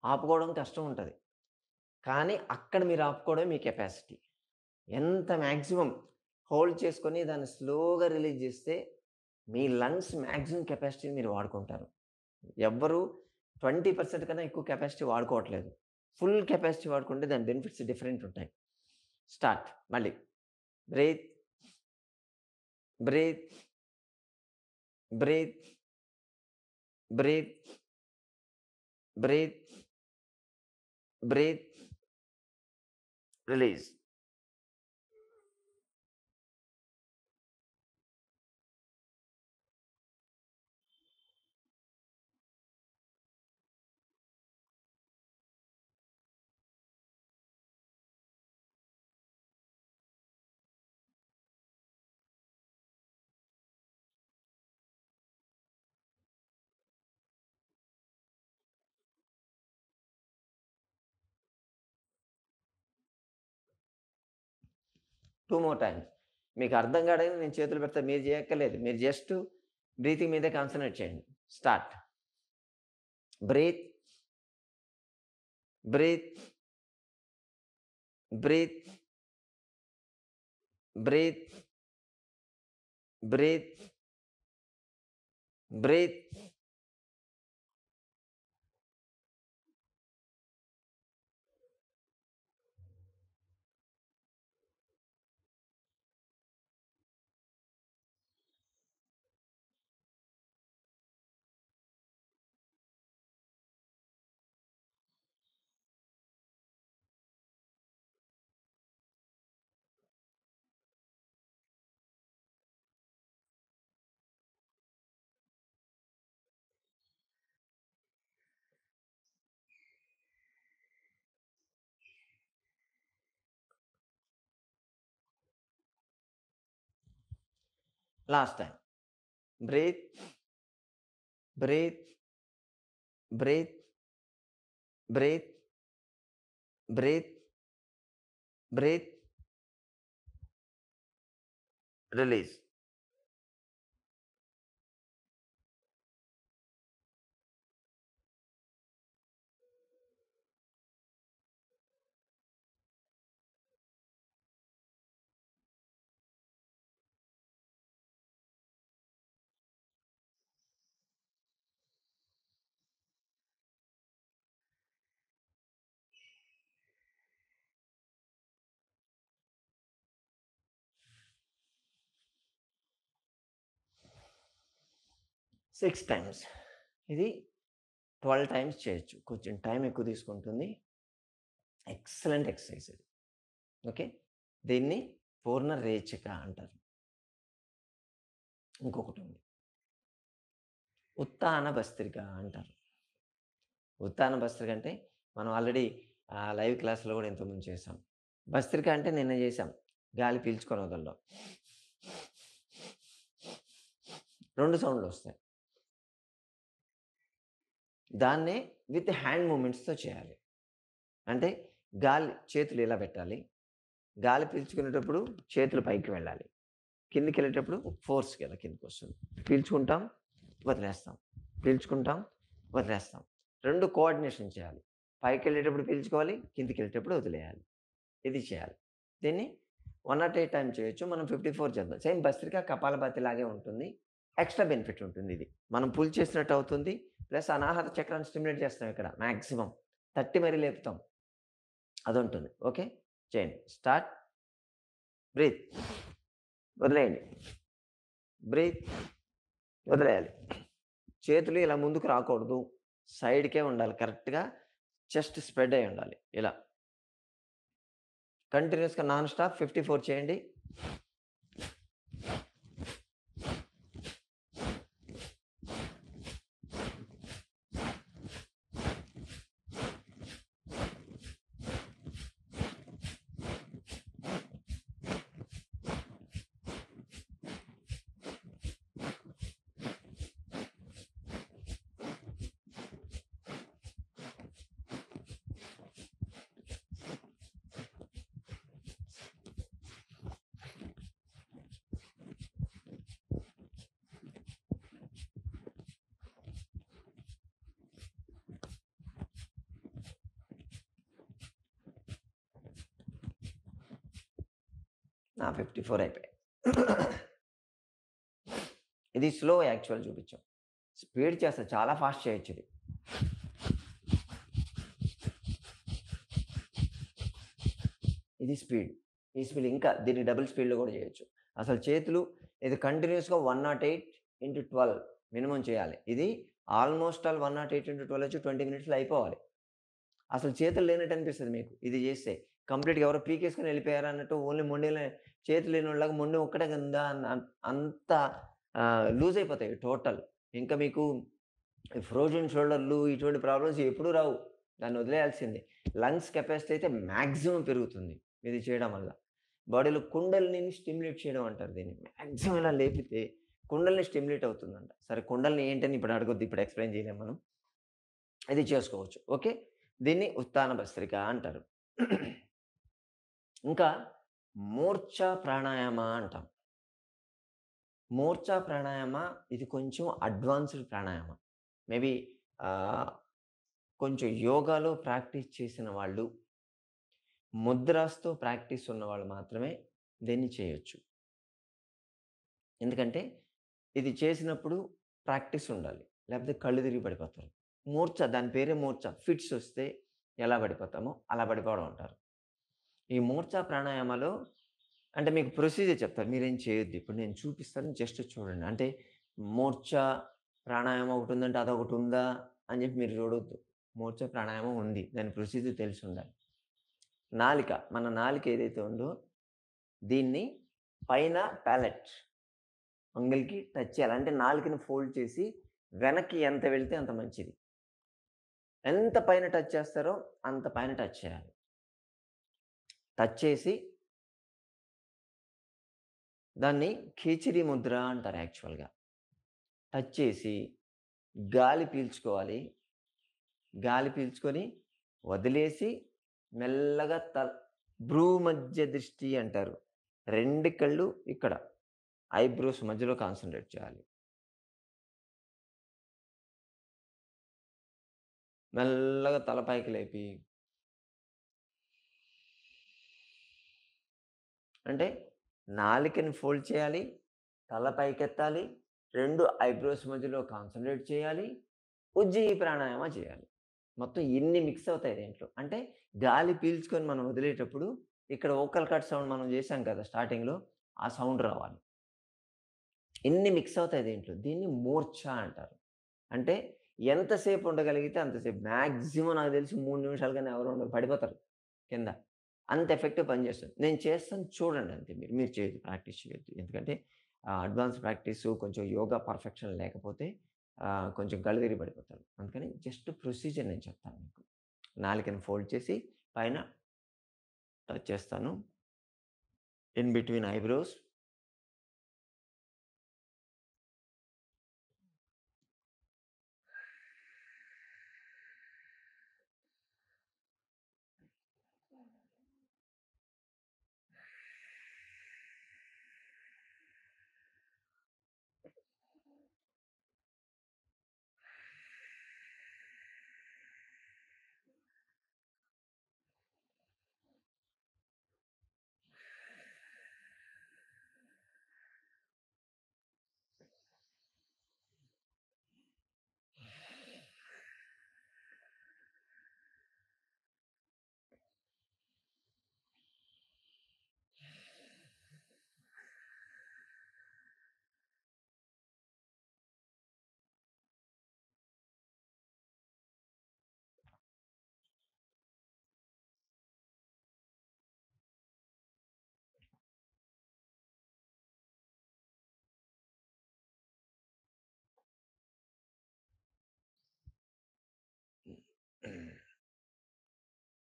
ఆపుకోవడం కష్టం ఉంటది. కానీ అక్కడ మీరు ఆపుకోవడమే మీ కెపాసిటీ. ఎంత మాక్సిమం హోల్డ్ చేసుకొని దాన్ని స్లోగా రిలీజ్ చేస్తే మీ లంగ్స్ మాక్సిమం కెపాసిటీని మీరు వాడుకుంటారు. ఎవ్వరు 20% కన్నా ఎక్కువ కెపాసిటీ వాడుకోవట్లేదు. ఫుల్ కెపాసిటీ వాడుకుంటే దాని బెనిఫిట్స్ డిఫరెంట్ ఉంటాయి. స్టార్ట్. మళ్ళీ. Breathe. Breathe. Breathe. Breathe. Breathe. Breathe. Release. 2 more times. మీకు అర్థం కాడానికి నేను చేతులు పెడతా. మీరు చేయక్కర్లేదు. మీరు జస్ట్ బ్రీతింగ్ మీదే కాన్సంట్రేట్ చేయండి. Start. Breathe. Breathe, breathe, breathe, breathe, breathe. Last time. Breathe, breathe, breathe, breathe, breathe, breathe, release. Six times. ఇది 12 టైమ్స్ చేయొచ్చు. కొంచెం టైం ఎక్కువ తీసుకుంటుంది. ఎక్సలెంట్ ఎక్సర్సైజ్ ఇది. ఓకే. దీన్ని పూర్ణ రేచక అంటారు. ఇంకొకటి ఉంది, ఉత్తాన భస్త్రిక అంటారు. ఉత్తాన భస్త్రిక అంటే మనం ఆల్రెడీ లైవ్ క్లాస్లో కూడా ఇంతకుముందు చేసాం. భస్త్రిక అంటే నిన్న చేసాం. గాలి పీల్చుకొని వదలడం. 2 సౌండ్లు వస్తాయి. దాన్నే విత్ హ్యాండ్ మూమెంట్స్తో చేయాలి. అంటే గాలి చేతులు ఇలా పెట్టాలి. గాలి పీల్చుకునేటప్పుడు చేతులు పైకి వెళ్ళాలి. కిందికి వెళ్ళేటప్పుడు ఫోర్స్కి ఇలా కిందికి వస్తుంది. పీల్చుకుంటాం, వదిలేస్తాం, పీల్చుకుంటాం, వదిలేస్తాం. 2 కోఆర్డినేషన్ చేయాలి. పైకి వెళ్ళేటప్పుడు పీల్చుకోవాలి, కిందికి వెళ్ళేటప్పుడు వదిలేయాలి. ఇది చేయాలి. దీన్ని 108 టైమ్స్ చేయొచ్చు. మనం 54 చేద్దాం. సేమ్ భస్త్రిక కపాలభాతి లాగే ఉంటుంది. ఎక్స్ట్రా బెనిఫిట్ ఉంటుంది ఇది. మనం పుల్ చేసినట్టు అవుతుంది. ప్లస్ అనాహత చక్రాన్ని స్టిమ్యులేట్ చేస్తాం ఇక్కడ మ్యాక్సిమం 30 మరీ లేపుతాం. అది ఉంటుంది. ఓకే, చేయండి. స్టార్ట్. బ్రీత్, వదిలేయండి. బ్రీత్, వదిలేయాలి. చేతులు ఇలా ముందుకు రాకూడదు, సైడ్కే ఉండాలి. కరెక్ట్గా చెస్ట్ స్ప్రెడ్ అయి ఉండాలి. ఇలా కంటిన్యూస్గా నాన్ స్టాప్ 54 చేయండి. నా 54 అయిపోయాయి. ఇది స్లో యాక్చువల్ చూపించాం. స్పీడ్ చేస్తా, చాలా ఫాస్ట్ చేయొచ్చు ఇది. ఇది స్పీడ్. ఈ స్పీడ్ ఇంకా దీన్ని డబుల్ స్పీడ్లో కూడా చేయొచ్చు. అసలు చేతులు ఇది కంటిన్యూస్గా 108x12 మినిమం చేయాలి. ఇది ఆల్మోస్ట్ ఆల్ 108x12 వచ్చి 20 మినిట్స్లో అయిపోవాలి. అసలు చేతులు లేనట్టు అనిపిస్తుంది మీకు ఇది చేస్తే. కంప్లీట్గా ఎవరో పీకేసుకొని వెళ్ళిపోయారు అన్నట్టు. ఓన్లీ మొండీలే చేతులు లేని వాళ్ళకి మొండి ఒక్కటే కింద అంత లూజ్ అయిపోతాయి టోటల్. ఇంకా మీకు ఫ్రోజన్ షోల్డర్లు ఇటువంటి ప్రాబ్లమ్స్ ఎప్పుడూ రావు. దాన్ని వదిలేయాల్సిందే. లంగ్స్ కెపాసిటీ అయితే మ్యాక్సిమం పెరుగుతుంది ఇది చేయడం వల్ల. బాడీలో కుండల్ని స్టిమ్యులేట్ చేయడం అంటారు దీన్ని. మ్యాక్సిమం ఇలా లేపితే కుండల్ని స్టిమ్యులేట్ అవుతుందంట. సరే, కుండల్ని ఏంటని ఇప్పుడు అడగొద్దు, ఇప్పుడు ఎక్స్ప్లెయిన్ చేయలేము మనం. ఇది చేసుకోవచ్చు. ఓకే, దీన్ని ఉత్తాన భస్త్రిక అంటారు. ఇంకా మూర్ఛ ప్రాణాయామ అంటాం. మూర్ఛ ప్రాణాయామ ఇది కొంచెం అడ్వాన్స్డ్ ప్రాణాయామ. మేబీ కొంచెం యోగాలో ప్రాక్టీస్ చేసిన వాళ్ళు, ముద్రాస్‌తో ప్రాక్టీస్ ఉన్నవాళ్ళు మాత్రమే దీన్ని చేయొచ్చు. ఎందుకంటే ఇది చేసినప్పుడు ప్రాక్టీస్ ఉండాలి. లేకపోతే కళ్ళు తిరిగి పడిపోతారు. మూర్ఛ దాని పేరే మూర్ఛ. ఫిట్స్ వస్తే ఎలా పడిపోతామో అలా పడిపోవడం అంటారు. ఈ మూర్ఛ ప్రాణాయామాలో అంటే మీకు ప్రొసీజర్ చెప్తాను. మీరేం చేయొద్దు. ఇప్పుడు నేను చూపిస్తాను జస్ట్ చూడండి. అంటే మూర్ఛ ప్రాణాయామం ఒకటుందంటే అదొకటుందా అని చెప్పి మీరు చూడొద్దు. మూర్ఛ ప్రాణాయామం ఉంది. దాని ప్రొసీజర్ తెలిసుండాలి. మన నాలిక ఏదైతే ఉందో దీన్ని పైన ప్యాలెట్ అంగిల్‌కి టచ్ చేయాలి. అంటే నాలుకని ఫోల్డ్ చేసి వెనక్కి ఎంత వెళ్తే అంత మంచిది. ఎంత పైన టచ్ చేస్తారో అంత పైన టచ్ చేయాలి. టచ్ చేసి దాన్ని ఖేచరీ ముద్ర అంటారు యాక్చువల్‌గా. టచ్ చేసి గాలి పీల్చుకోవాలి. గాలి పీల్చుకొని వదిలేసి మెల్లగా భ్రూ మధ్య దృష్టి అంటారు. 2 కళ్ళు ఇక్కడ ఐబ్రోస్ మధ్యలో కాన్సంట్రేట్ చేయాలి. మెల్లగా తల పైకి లేపి అంటే నాలికని ఫోల్డ్ చేయాలి. తల పైకెత్తాలి. 2 ఐబ్రోస్ మధ్యలో కాన్సంట్రేట్ చేయాలి. ఉజ్జయి ప్రాణాయామ చేయాలి. మొత్తం ఇన్ని మిక్స్ అవుతాయి దీంట్లో. అంటే గాలి పీల్చుకొని మనం వదిలేటప్పుడు ఇక్కడ వోకల్ కట్ సౌండ్ మనం చేశాం కదా స్టార్టింగ్‌లో. ఆ సౌండ్ రావాలి. ఇన్ని మిక్స్ అవుతాయి దీంట్లో. దీన్ని మూర్ఛ అంటారు. అంటే ఎంతసేపు ఉండగలిగితే అంతసేపు. మాక్సిమం నాకు తెలిసి 3 నిమిషాలు గాని ఎవరు ఉండరు. పడిపోతారు కింద. అంత ఎఫెక్టివ్ పనిచేస్తుంది. నేను చేస్తాను చూడండి అంతే మీరు. మీరు చేయొద్దు. ప్రాక్టీస్ చేయొద్దు. ఎందుకంటే అడ్వాన్స్ ప్రాక్టీసు కొంచెం యోగా పర్ఫెక్షన్ లేకపోతే కొంచెం కళ్ళు తిరిగి పడిపోతారు. అందుకని జస్ట్ ప్రొసీజర్ నేను చెప్తాను మీకు. నాలుకని ఫోల్డ్ చేసి పైన టచ్ చేస్తాను. ఇన్ బిట్వీన్ ఐబ్రోస్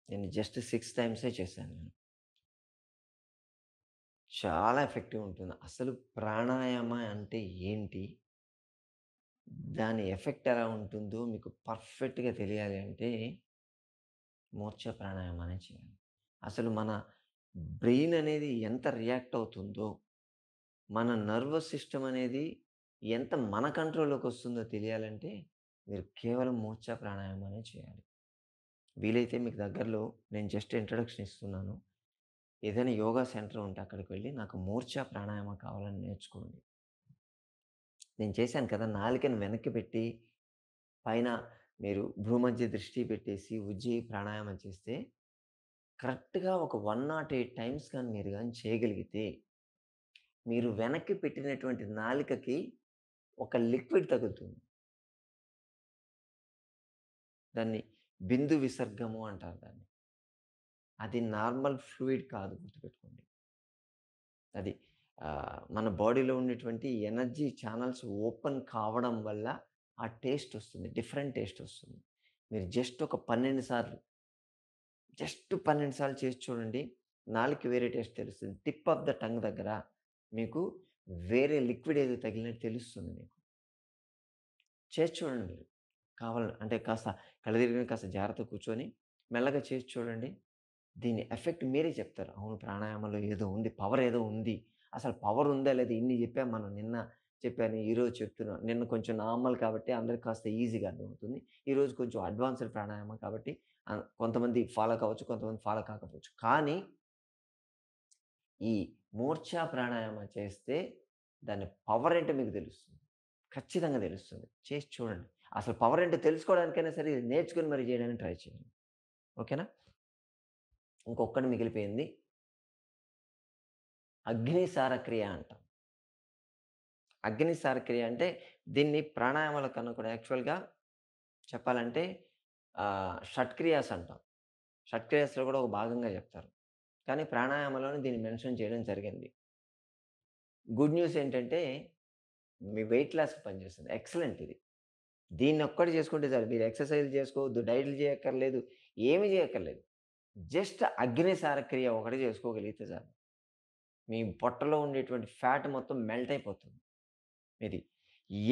నేను జస్ట్ 6 టైమ్సే చేశాను నేను. చాలా ఎఫెక్టివ్ ఉంటుంది. అసలు ప్రాణాయామ అంటే ఏంటి? దాని ఎఫెక్ట్ ఎలా ఉంటుందో మీకు పర్ఫెక్ట్‌గా తెలియాలి అంటే మూర్ఛ ప్రాణాయామాన్ని చేయాలి. అసలు మన బ్రెయిన్ అనేది ఎంత రియాక్ట్ అవుతుందో, మన నర్వస్ సిస్టమ్ అనేది ఎంత మన కంట్రోల్‌లోకి వస్తుందో తెలియాలంటే మీరు కేవలం మూర్ఛ ప్రాణాయామాన్ని చేయాలి. వీలైతే మీకు దగ్గరలో నేను జస్ట్ ఇంట్రడక్షన్ ఇస్తున్నాను. ఏదైనా యోగా సెంటర్ ఉంటే అక్కడికి వెళ్లి నాకు మూర్ఛ ప్రాణాయామం కావాలని నేర్చుకోండి. నేను చేశాను కదా! నాలుకని వెనక్కి పెట్టి పైన మీరు భ్రూమధ్య దృష్టి పెట్టేసి ఉజ్జయి ప్రాణాయామం చేస్తే కరెక్ట్‌గా ఒక 108 టైమ్స్ గాని మీరు గాని చేయగలిగితే, మీరు వెనక్కి పెట్టినటువంటి నాలుకకి ఒక లిక్విడ్ తగులుతుంది. దాన్ని బిందు విసర్గము అంటారు దాన్ని. అది నార్మల్ ఫ్లూయిడ్ కాదు గుర్తుపెట్టుకోండి. అది మన బాడీలో ఉన్నటువంటి ఎనర్జీ ఛానెల్స్ ఓపెన్ కావడం వల్ల ఆ టేస్ట్ వస్తుంది. డిఫరెంట్ టేస్ట్ వస్తుంది. మీరు జస్ట్ ఒక 12 సార్లు, జస్ట్ 12 సార్లు చేసి చూడండి. నాలుకకి వేరే టేస్ట్ తెలుస్తుంది. టిప్ ఆఫ్ ద టంగ్ దగ్గర మీకు వేరే లిక్విడ్ ఏదో తగిలినట్టు తెలుస్తుంది మీకు. చేసి చూడండి మీరు. అంటే కాస్త కళ్ళు తిరిగిన కాస్త జాగ్రత్తగా కూర్చొని మెల్లగా చేసి చూడండి. దీని ఎఫెక్ట్ మీరే చెప్తారు. అవును ప్రాణాయామంలో ఏదో ఉంది. పవర్ ఏదో ఉంది. అసలు పవర్ ఉందా లేదా ఇన్ని చెప్పాం మనం నిన్న చెప్పాను, ఈరోజు చెప్తున్నాను. నిన్న కొంచెం నార్మల్ కాబట్టి అందరికి కాస్త ఈజీగా అర్థమవుతుంది. ఈరోజు కొంచెం అడ్వాన్స్‌డ్ ప్రాణాయామం కాబట్టి కొంతమంది ఫాలో కావచ్చు, కొంతమంది ఫాలో కాకపోవచ్చు. కానీ ఈ మూర్ఛా ప్రాణాయామం చేస్తే దాని పవర్ ఏంటో మీకు తెలుస్తుంది. ఖచ్చితంగా తెలుస్తుంది. చేసి చూడండి. అసలు పవర్ ఏంటో తెలుసుకోవడానికైనా సరే ఇది నేర్చుకొని మరి చేయడానికి ట్రై చేయండి. ఓకేనా? ఇంకొక్కటి మిగిలిపోయింది. అగ్నిసార క్రియ అంటాం. అగ్నిసార క్రియ అంటే దీన్ని ప్రాణాయామాల కన్నా కూడా యాక్చువల్‌గా చెప్పాలంటే షట్క్రియాస్ అంటాం. షట్క్రియాస్‌లో కూడా ఒక భాగంగా చెప్తారు. కానీ ప్రాణాయామంలోనే దీన్ని మెన్షన్ చేయడం జరిగింది. గుడ్ న్యూస్ ఏంటంటే మీ వెయిట్ లాస్‌కి పనిచేస్తుంది. ఎక్సలెంట్ ఇది. దీన్నొక్కటి చేసుకుంటే చాలు. మీరు ఎక్సర్‌సైజ్‌లు చేసుకోవద్దు, డైట్‌లు చేయక్కర్లేదు, ఏమి చేయక్కర్లేదు. జస్ట్ అగ్నిసార క్రియ ఒకటి చేసుకోగలిగితే చాలు. మీ పొట్టలో ఉండేటువంటి ఫ్యాట్ మొత్తం మెల్ట్ అయిపోతుంది. ఇది.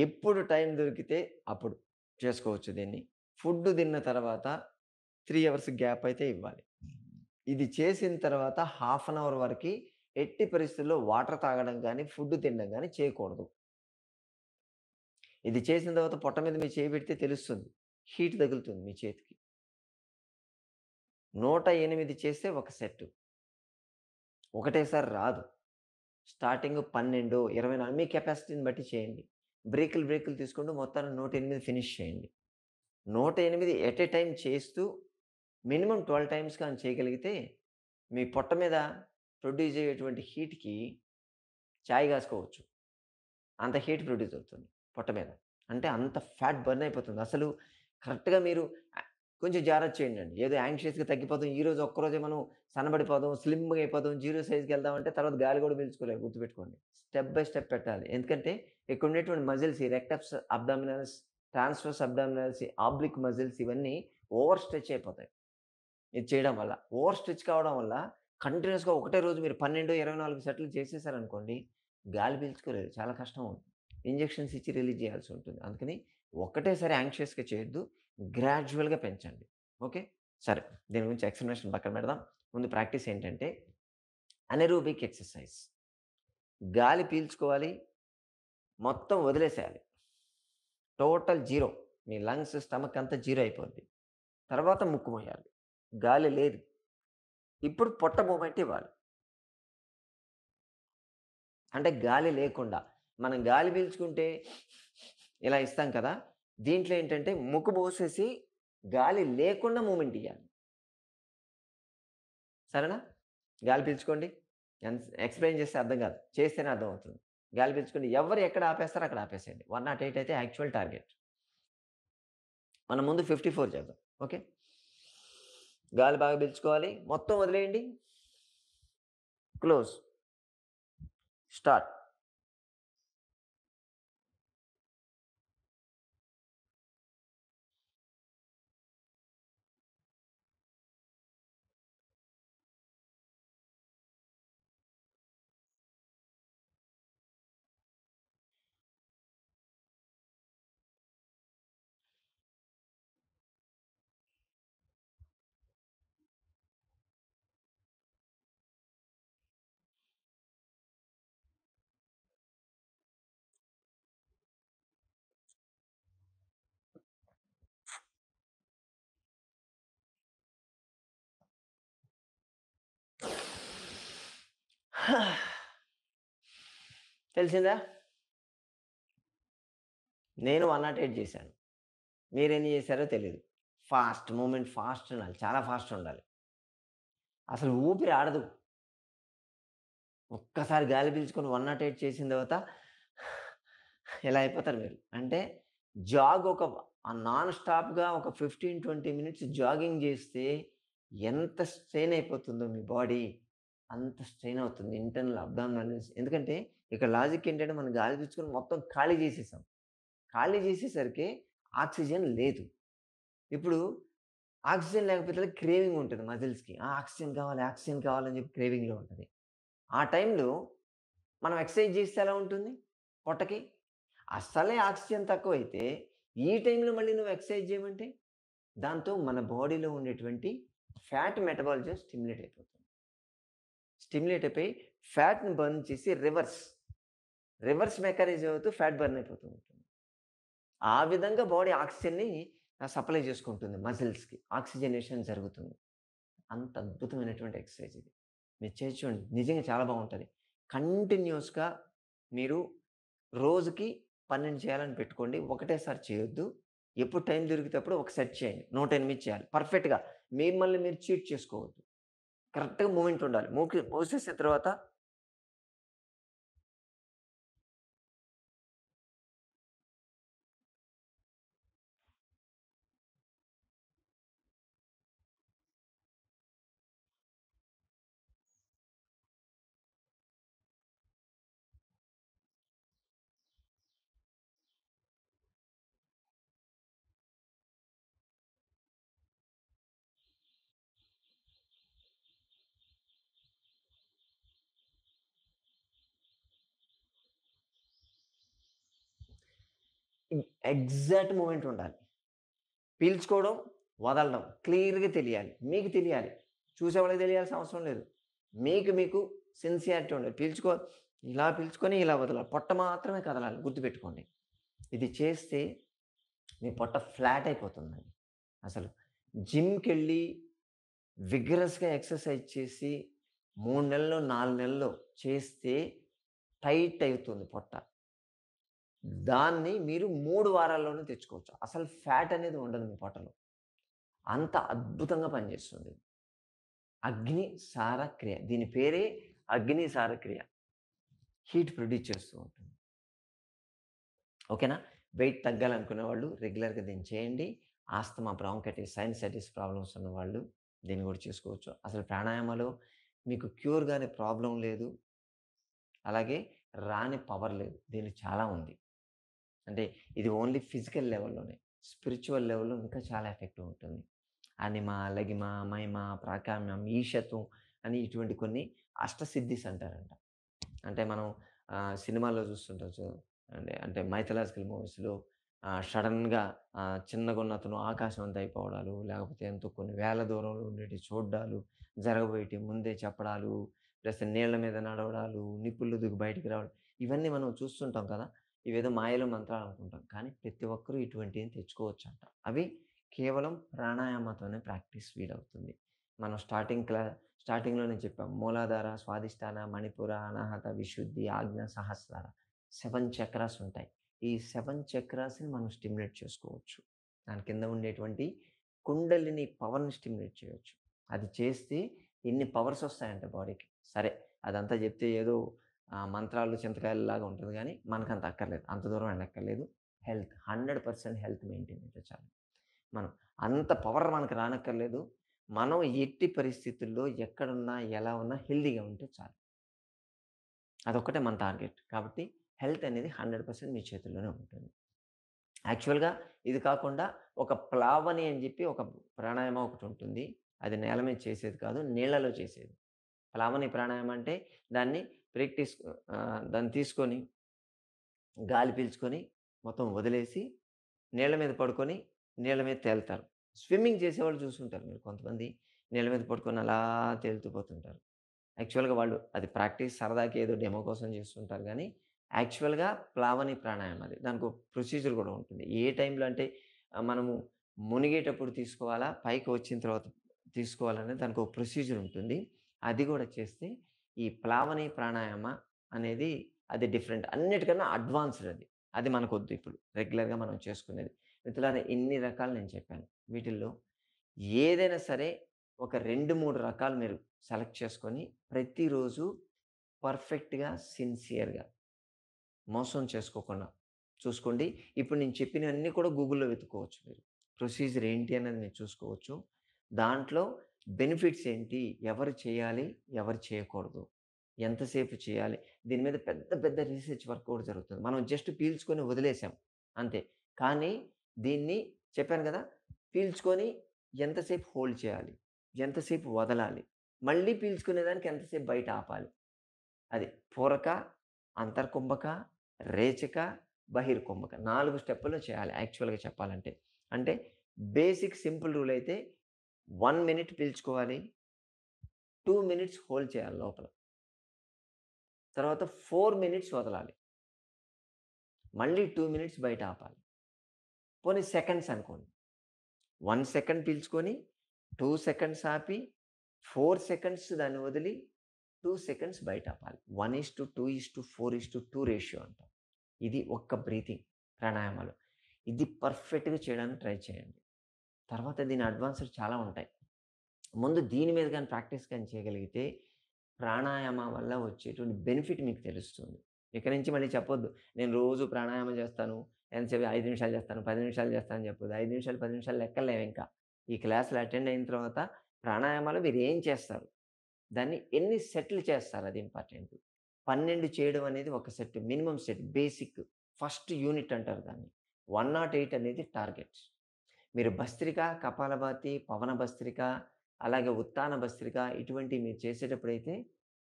ఎప్పుడు టైం దొరికితే అప్పుడు చేసుకోవచ్చు దీన్ని. ఫుడ్ తిన్న తర్వాత 3 అవర్స్ గ్యాప్ అయితే ఇవ్వాలి. ఇది చేసిన తర్వాత హాఫ్ అన్ అవర్ వరకి ఎట్టి పరిస్థితుల్లో వాటర్ తాగడం గానీ, ఫుడ్ తినడం గానీ చేయకూడదు. ఇది చేసిన తర్వాత పొట్ట మీద మీరు చేయి పెడితే తెలుస్తుంది. హీట్ తగులుతుంది మీ చేతికి. 108 చేస్తే ఒక సెట్టు. ఒకటేసారి రాదు. స్టార్టింగ్ 12, 24 మీ కెపాసిటీని బట్టి చేయండి. బ్రేకులు తీసుకుంటూ మొత్తానికి 108 ఫినిష్ చేయండి. 108 ఎట్ ఎ టైమ్ చేస్తూ మినిమమ్ 12 టైమ్స్ గాని చేయగలిగితే మీ పొట్ట మీద ప్రొడ్యూస్ అయ్యేటువంటి హీట్‌కి చాయ్ కాసుకోవచ్చు. అంత హీట్ ప్రొడ్యూస్ అవుతుంది పొట్ట మీద. అంటే అంత ఫ్యాట్ బర్న్ అయిపోతుంది. అసలు కరెక్ట్‌గా మీరు కొంచెం జాగ్రత్త చేయండండి. ఏదో యాంగ్షియస్‌గా తగ్గిపోతాం. ఈరోజు ఒక్కరోజే మనం సన్నబడిపోదాం, స్లిమ్‌గా అయిపోదాం, జీరో సైజ్‌కెళ్దామంటే తర్వాత గాలి కూడా పీల్చుకోలేరు గుర్తుపెట్టుకోండి. స్టెప్ బై స్టెప్ పెట్టాలి. ఎందుకంటే ఇక్కడ ఉండేటువంటి మజిల్స్ ఈ rectus abdominals, transverse abdominals, oblique muscles ఇవన్నీ ఓవర్ స్ట్రెచ్ అయిపోతాయి. ఇది చేయడం వల్ల. ఓవర్ స్ట్రెచ్ కావడం వల్ల కంటిన్యూయస్‌గా ఒకటే రోజు మీరు 12, 24 సెట్లు చేసేసారనుకోండి, గాలి పీల్చుకోలేరు. చాలా కష్టం అవుతుంది. ఇంజెక్షన్స్ ఇచ్చి రిలీజ్ చేయాల్సి ఉంటుంది. అందుకని ఒక్కటేసారి యాంగ్షియస్‌గా చేయొద్దు. గ్రాడ్యువల్‌గా పెంచండి. ఓకే. సరే. దీని గురించి ఎక్స్‌ప్లనేషన్ పక్కన పెడదాం. ముందు ప్రాక్టీస్ ఏంటంటే అనెరోబిక్ ఎక్సర్‌సైజ్. గాలి పీల్చుకోవాలి. మొత్తం వదిలేసేయాలి. Total zero. మీ లంగ్స్, స్టమక్ అంతా జీరో అయిపోద్ది. తర్వాత ముక్కు మూయాలి. గాలి లేదు. ఇప్పుడు పొట్ట మూవ్‌మెంట్ ఇవ్వాలి. అంటే గాలి లేకుండా. మనం గాలి పీల్చుకుంటే ఇలా ఇస్తాం కదా! దీంట్లో ఏంటంటే ముక్కు మూసేసి గాలి లేకుండా మూవ్‌మెంట్ ఇయ్యాలి. సరేనా? గాలి పీల్చుకోండి. ఎక్స్‌ప్లెయిన్ చేస్తే అర్థం కాదు. చేస్తేనే అర్థమవుతుంది. గాలి పీల్చుకోండి. ఎవరు ఎక్కడ ఆపేస్తారో అక్కడ ఆపేసేయండి. 108 అయితే యాక్చువల్ టార్గెట్. మనం ముందు 54 చేద్దాం. ఓకే. గాలి బాగా పీల్చుకోవాలి. మొత్తం వదిలేయండి. క్లోజ్. స్టార్ట్. తెలిసిందా? నేను 108 చేశాను. మీరెన్ని చేశారో తెలీదు. మూవ్‌మెంట్ ఫాస్ట్ ఉండాలి. చాలా ఫాస్ట్ ఉండాలి. అసలు ఊపిరి ఆడదు. ఒక్కసారి గాలి పీల్చుకొని 108 చేసిన తర్వాత ఇలా అయిపోతారు మీరు. అంటే జాగ్ ఒక నాన్ స్టాప్‌గా ఒక 15, 20 మినిట్స్ జాగింగ్ చేస్తే ఎంత స్ట్రెయిన్ అయిపోతుందో మీ బాడీ, అంత స్ట్రెయిన్ అవుతుంది. ఇంటర్నల్ అబ్డామినల్స్ ఎందుకంటే ఇక్కడ లాజిక్ ఏంటంటే మనం గాలి పీల్చుకొని మొత్తం ఖాళీ చేసేసాం. ఖాళీ చేసేసరికి ఆక్సిజన్ లేదు. ఇప్పుడు ఆక్సిజన్ లేకపోతే క్రేవింగ్ ఉంటది మజిల్స్‌కి. ఆక్సిజన్ కావాలని చెప్పి క్రేవింగ్‌లో ఉంటది. ఆ టైంలో మనం ఎక్సర్సైజ్ చేస్తే ఎలా ఉంటుంది పొట్టకి? అస్సలే ఆక్సిజన్ తక్కువైతే, ఈ టైంలో మళ్ళీ నువ్వు ఎక్సర్సైజ్ చేయమంటే, దాంతో మన బాడీలో ఉండేటువంటి ఫ్యాట్ మెటబాలిజం స్టిమ్యులేట్ అయిపోతుంది. స్టిమ్యులేట్ అయిపోయి ఫ్యాట్‌ని బర్న్ చేసి రివర్స్. 'ఫ్యాట్ బర్న్' చేసి రివర్స్. 'ఫ్యాట్ బర్న్' చేసి రివర్స్' 'ఫ్యాట్ మెటబాలిజం' స్టిమ్యులేట్ అయిపోతుంది. 'ఫ్యాట్ మెటబాలిజం' స్టిమ్యులేట్ అయిపోయి 'ఫ్యాట్ బర్న్' చేసి రివర్స్. రివర్స్ మెకానిజం అవుతూ ఫ్యాట్ బర్న్ అయిపోతూ ఉంటుంది. ఆ విధంగా బాడీ ఆక్సిజన్‌ని సప్లై చేసుకుంటుంది మజిల్స్‌కి. ఆక్సిజనేషన్ జరుగుతుంది. అంత అద్భుతమైనటువంటి ఎక్సర్సైజ్ ఇది. మీరు చేసి చూడండి. నిజంగా చాలా బావుంటది. కంటిన్యూయస్‌గా మీరు రోజుకి 12 చేయాలని పెట్టుకోండి. ఒకటేసారి చేయొద్దు. ఎప్పుడు టైం దొరికితే అప్పుడు ఒక సెట్ చేయండి. 108 చేయాలి. పర్ఫెక్ట్‌గా మిమ్మల్ని మీరు చీట్ చేసుకోవద్దు. కరెక్ట్‌గా మూవ్‌మెంట్ ఉండాలి. మూసేసిన తర్వాత ఎగ్జాక్ట్ మూవ్‌మెంట్ ఉండాలి. పీల్చుకోవడం, వదలడం క్లియర్‌గా తెలియాలి. మీకు తెలియాలి. చూసేవాళ్ళకి తెలియాల్సిన అవసరం లేదు. మీకు సిన్సియారిటీ ఉండాలి. ఇలా పీల్చుకొని ఇలా వదలాలి. పొట్ట మాత్రమే కదలాలి గుర్తుపెట్టుకోండి. ఇది చేస్తే మీ పొట్ట ఫ్లాట్ అయిపోతుందండి. అసలు జిమ్‌కెళ్ళి విగరస్‌గా ఎక్సర్సైజ్ చేసి 3 నెలల్లో, 4 నెలల్లో చేస్తే టైట్ అవుతుంది పొట్ట. దాన్ని మీరు 3 వారాల్లోనే తెచ్చుకోవచ్చు. అసలు ఫ్యాట్ అనేది ఉండదు మీ పొట్టలో. అంత అద్భుతంగా పనిచేస్తుంది. అగ్ని సార క్రియ. దీని పేరే అగ్ని సార క్రియ. హీట్ ప్రొడ్యూస్ చేస్తూ ఉంటుంది. ఓకేనా? వెయిట్ తగ్గాలనుకునే వాళ్ళు రెగ్యులర్‌గా దీన్ని చేయండి. ఆస్తమా, బ్రాంకైటిస్, సైనసైటిస్ ప్రాబ్లమ్స్ ఉన్నవాళ్ళు దీన్ని కూడా చేసుకోవచ్చు. అసలు ప్రాణాయామాలో మీకు క్యూర్ గాని ప్రాబ్లమ్ లేదు. అలాగే రాని పవర్ లేదు. దీనికి చాలా ఉంది. అంటే ఇది ఓన్లీ ఫిజికల్ లెవెల్‌లోనే. స్పిరిచ్యువల్ లెవెల్‌లో ఇంకా చాలా ఎఫెక్టివ్ ఉంటుంది. అనిమ, లగిమ, మైమ, ప్రాకామ్యం, ఈశత్వం అని ఇటువంటి కొన్ని అష్టసిద్ధిస్ అంటారంట. అంటే మనం సినిమాల్లో చూస్తుంటాం అంటే అంటే మైథలాజికల్ మూవీస్‌లో సడెన్‌గా చిన్నగున్న అతను ఆకాశం అంత అయిపోవడాలు, లేకపోతే ఎంతో కొన్ని వేల దూరంలో ఉండేటివి చూడ్డాలు, జరగబోయేటివి ముందే చెప్పడాలు, ప్లస్ నీళ్ళ మీద నడవడాలు, నిప్పుల్లో దూకి బయటికి రావడం, ఇవన్నీ మనం చూస్తుంటాం కదా! ఇవేదో మాయలు మంత్రాలు అనుకుంటాం. కానీ ప్రతి ఒక్కరు ఇటువంటివి తెచ్చుకోవచ్చంట. అవి కేవలం ప్రాణాయామతోనే ప్రాక్టీస్ వీలవుతుంది. మనం స్టార్టింగ్‌లోనే చెప్పాం. మూలాధార, స్వాదిష్టాన, మణిపుర, అనాహత, విశుద్ధి, ఆజ్ఞ, సహస్రార 7 చక్రాస్ ఉంటాయి. ఈ 7 చక్రాస్‌ని మనం స్టిమ్యులేట్ చేసుకోవచ్చు. దాని కింద ఉండేటువంటి కుండలిని పవర్‌ని స్టిమ్యులేట్ చేయొచ్చు. అది చేస్తే ఎన్ని పవర్స్ వస్తాయంటే బాడీకి. సరే అదంతా చెప్తే ఏదో మంత్రాలు, చింతకాయలులాగా ఉంటది గానీ, మనకంత అక్కర్లేదు. అంత దూరం వెళ్ళక్కర్లేదు. హెల్త్ 100% హెల్త్ మెయింటైన్ అయితే చాలు. మనం అంత పవర్ మనకు రానక్కర్లేదు. మనం ఎట్టి పరిస్థితుల్లో ఎక్కడున్నా, ఎలా ఉన్నా హెల్తీగా ఉంటే చాలు. అదొక్కటే మన టార్గెట్. కాబట్టి హెల్త్ అనేది 100% మీ చేతుల్లోనే ఉంటుంది. యాక్చువల్‌గా ఇది కాకుండా ఒక ప్లావని అని జెప్పి ఒక ప్రాణాయామం ఒకటుంటుంది. అది నేల మీద చేసేది కాదు. నీళ్ళలో చేసేది. ప్లావని ప్రాణాయామం అంటే దాన్ని దాన్ని తీసుకొని గాలి పీల్చుకొని మొత్తం వదిలేసి నీళ్ళ మీద పడుకొని నీళ్ళ మీద తేలుతారు. స్విమ్మింగ్ చేసేవాళ్ళు చూసుంటారు మీరు కొంతమంది నీళ్ళ మీద పడుకొని అలా తేలుతూ పోతుంటారు. యాక్చువల్‌గా వాళ్ళు అది ప్రాక్టీస్ సరదాకి ఏదో డెమో కోసం చేస్తుంటారు గానీ, యాక్చువల్‌గా ప్లావని ప్రాణాయామం అది. దానికో ప్రొసీజర్ గూడా ఉంటుంది. ఏ టైంలో అంటే మనము మునిగేటప్పుడు తీసుకోవాలా? పైకి వచ్చిన తర్వాత తీసుకోవాలనేది దానికో ప్రొసీజర్ ఉంటుంది. అది గూడా చేస్తే ఈ ప్లావని ప్రాణాయామ అనేది అది డిఫరెంట్. అన్నిటికన్నా అడ్వాన్స్‌డ్ అది. అది మనకొద్దు ఇప్పుడు. రెగ్యులర్‌గా మనం చేసుకునేది. మిత్రులారా ఇన్ని రకాలు నేను చెప్పాను. వీటిల్లో ఏదైనా సరే ఒక 2, 3 రకాలు మీరు సెలెక్ట్ చేసుకొని ప్రతిరోజు పర్ఫెక్ట్‌గా, సిన్సియర్‌గా మోసం చేసుకోకుండా చూసుకోండి. ఇప్పుడు నేను చెప్పినవన్నీ కూడా గూగుల్‌లో వెతుక్కోవచ్చు మీరు. ప్రొసీజర్ ఏంటి అనేది మీరు చూసుకోవచ్చు. దాంట్లో బెనిఫిట్స్ ఏంటి? ఎవరు చేయాలి? ఎవరు చేయకూడదు? ఎంతసేపు చేయాలి? దీని మీద పెద్ద పెద్ద రీసెర్చ్ వర్క్ కూడా జరుగుతుంది. మనం జస్ట్ పీల్చుకొని వదిలేసాం అంతే. కానీ దీన్ని చెప్పాను గదా! పీల్చుకొని ఎంతసేపు హోల్డ్ చేయాలి? ఎంతసేపు వదలాలి? మళ్ళీ పీల్చుకునేదానికి ఎంతసేపు బయట ఆపాలి? అది పూరక, అంతర్కుంభక, రేచక, బహిర్కుంభక 4 స్టెప్పుల్లో చేయాలి యాక్చువల్‌గా చెప్పాలంటే. అంటే బేసిక్ సింపుల్ రూల్ అయితే 1 మినిట్ పీల్చుకోవాలి. 2 మినిట్స్ హోల్డ్ చేయాలి లోపల. తర్వాత 4 మినిట్స్ వదలాలి. మళ్ళీ 2 మినిట్స్ బయట ఆపాలి. పోనీ సెకండ్స్ అనుకోండి. 1 సెకండ్ పీల్చుకొని, 2 సెకండ్స్ ఆపి, 4 సెకండ్స్ దాన్ని వదిలి, 2 సెకండ్స్ బయట ఆపాలి. 1:2:4:2 రేషియో అంటాం. ఇది ఒక్క బ్రీతింగ్ ప్రాణాయామాలు. ఇది పర్ఫెక్ట్‌గా చేయడానికి ట్రై చేయండి. తర్వాత దీని అడ్వాన్స్‌డ్ చాలా ఉంటాయి. ముందు దీని మీద గాని ప్రాక్టీస్ గాని చేయగలిగితే, ప్రాణాయామం వల్ల వచ్చేటువంటి బెనిఫిట్ మీకు తెలుస్తుంది. ఇక నుంచి మళ్ళీ చెప్పొద్దు. నేను రోజు ప్రాణాయామం చేస్తాను. ఎంతసేపు 5 నిమిషాలు చేస్తాను, 10 నిమిషాలు చేస్తాను అని చెప్పొద్దు. 5 నిమిషాలు, 10 నిమిషాలు లెక్కలేవింకా. ఈ క్లాస్‌లు అటెండ్ అయిన తర్వాత ప్రాణాయామాలు మీరేం చేస్తారు? దాన్ని ఎన్ని సెట్‌లు చేస్తారు అది ఇంపార్టెంట్. 12 చేయడం అనేది ఒక set. Minimum set basic first unit అంటారు దాన్ని. 108 అనేది టార్గెట్. మీరు భస్త్రిక, కపాలభాతి, పవన భస్త్రిక, అలాగే ఉత్తాన భస్త్రిక ఇటువంటివి మీరు చేసేటప్పుడైతే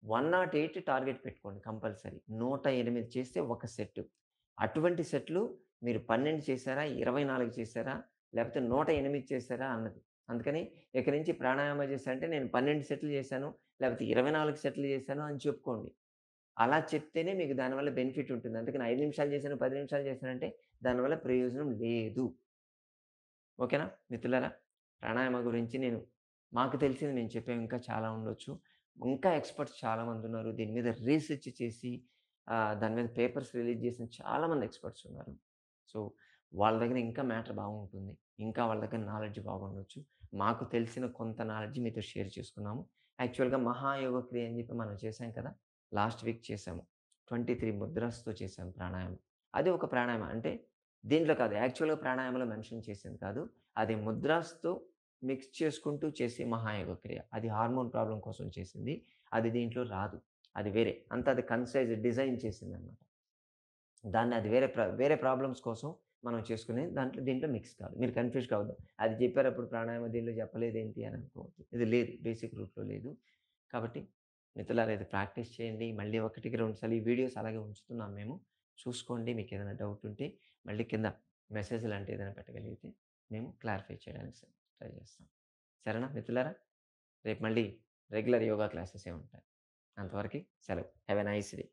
108 టార్గెట్ పెట్టుకోండి కంపల్సరీ. 108 చేస్తే ఒక సెట్. అటువంటి సెట్‌లు మీరు 12 చేశారా? 24 చేశారా? లేకపోతే 108 చేశారా అన్నది. అందుకని ఇక నుంచి ప్రాణాయామం చేశారంటే నేను 12 సెట్‌లు చేశాను, లేకపోతే 24 సెట్‌లు చేశాను అని చెప్పుకోండి. అలా చెప్తేనే మీకు దానివల్ల బెనిఫిట్ ఉంటుంది. అందుకని 5 నిమిషాలు చేశాను, 10 నిమిషాలు చేశానంటే దానివల్ల ప్రయోజనం లేదు. ఓకేనా మిత్రులారా? ప్రాణాయామం గురించి మాకు తెలిసింది మేము చెప్పాము. ఇంకా చాలా ఉండొచ్చు. ఇంకా ఎక్స్‌పర్ట్స్ చాలామందున్నారు. దీని మీద రీసెర్చ్ చేసి దాని మీద పేపర్స్ రిలీజ్ చేసిన చాలామంది ఎక్స్‌పర్ట్స్ ఉన్నారు. సో, వాళ్ళ దగ్గర ఇంకా మ్యాటర్ బాగుంటుంది. ఇంకా వాళ్ళ దగ్గర నాలెడ్జ్ బాగుండొచ్చు. మాకు తెలిసిన కొంత నాలెడ్జ్ మీతో షేర్ చేసుకున్నాము. యాక్చువల్‌గా మహాయోగ క్రియ అని చెప్పి మనం చేశాం కదా! లాస్ట్ వీక్ చేశాము. 23 ముద్రాస్‌తో చేశాం ప్రాణాయామం. అది ఒక ప్రాణాయామం. అంటే దీంట్లో కాదు. యాక్చువల్‌గా ప్రాణాయామంలో మెన్షన్ చేసింది కాదు. అది ముద్రాస్‌తో మిక్స్ చేసుకుంటూ చేసే మహాయోగ క్రియ. అది హార్మోన్ ప్రాబ్లమ్ కోసం చేసింది. అది దీంట్లో రాదు. అది వేరే. అంతా అది కన్సైజ్ డిజైన్ చేసిందనమాట. దాన్ని అది వేరే ప్రాబ్లమ్స్ కోసం మనం చేసుకునేది. దీంట్లో మిక్స్ కాదు. మీరు కన్‌ఫ్యూజ్ కావద్దు. అది చెప్పారప్పుడు ప్రాణాయామం దీనిలో చెప్పలేదేంటి అని అనుకోవద్దు. ఇది లేదు. బేసిక్ రూట్‌లో లేదు. కాబట్టి మిత్రులారా ఇది ప్రాక్టీస్ చేయండి. మళ్ళీ 1కి 2 సార్లు ఈ వీడియోస్ అలాగే ఉంచుతున్నాం మేము. చూసుకోండి. మీకేదైనా డౌట్ ఉంటే మళ్ళీ కింద మెసేజ్ లాంటివి ఏదైనా పెట్టగలిగితే మేము క్లారిఫై చేయడానికి ట్రై చేస్తాం. సరేనా మిత్రులారా? రేపు మళ్ళీ రెగ్యులర్ యోగా క్లాసెసే ఉంటాయి. అంతవరకి సెలవు. Have a nice day.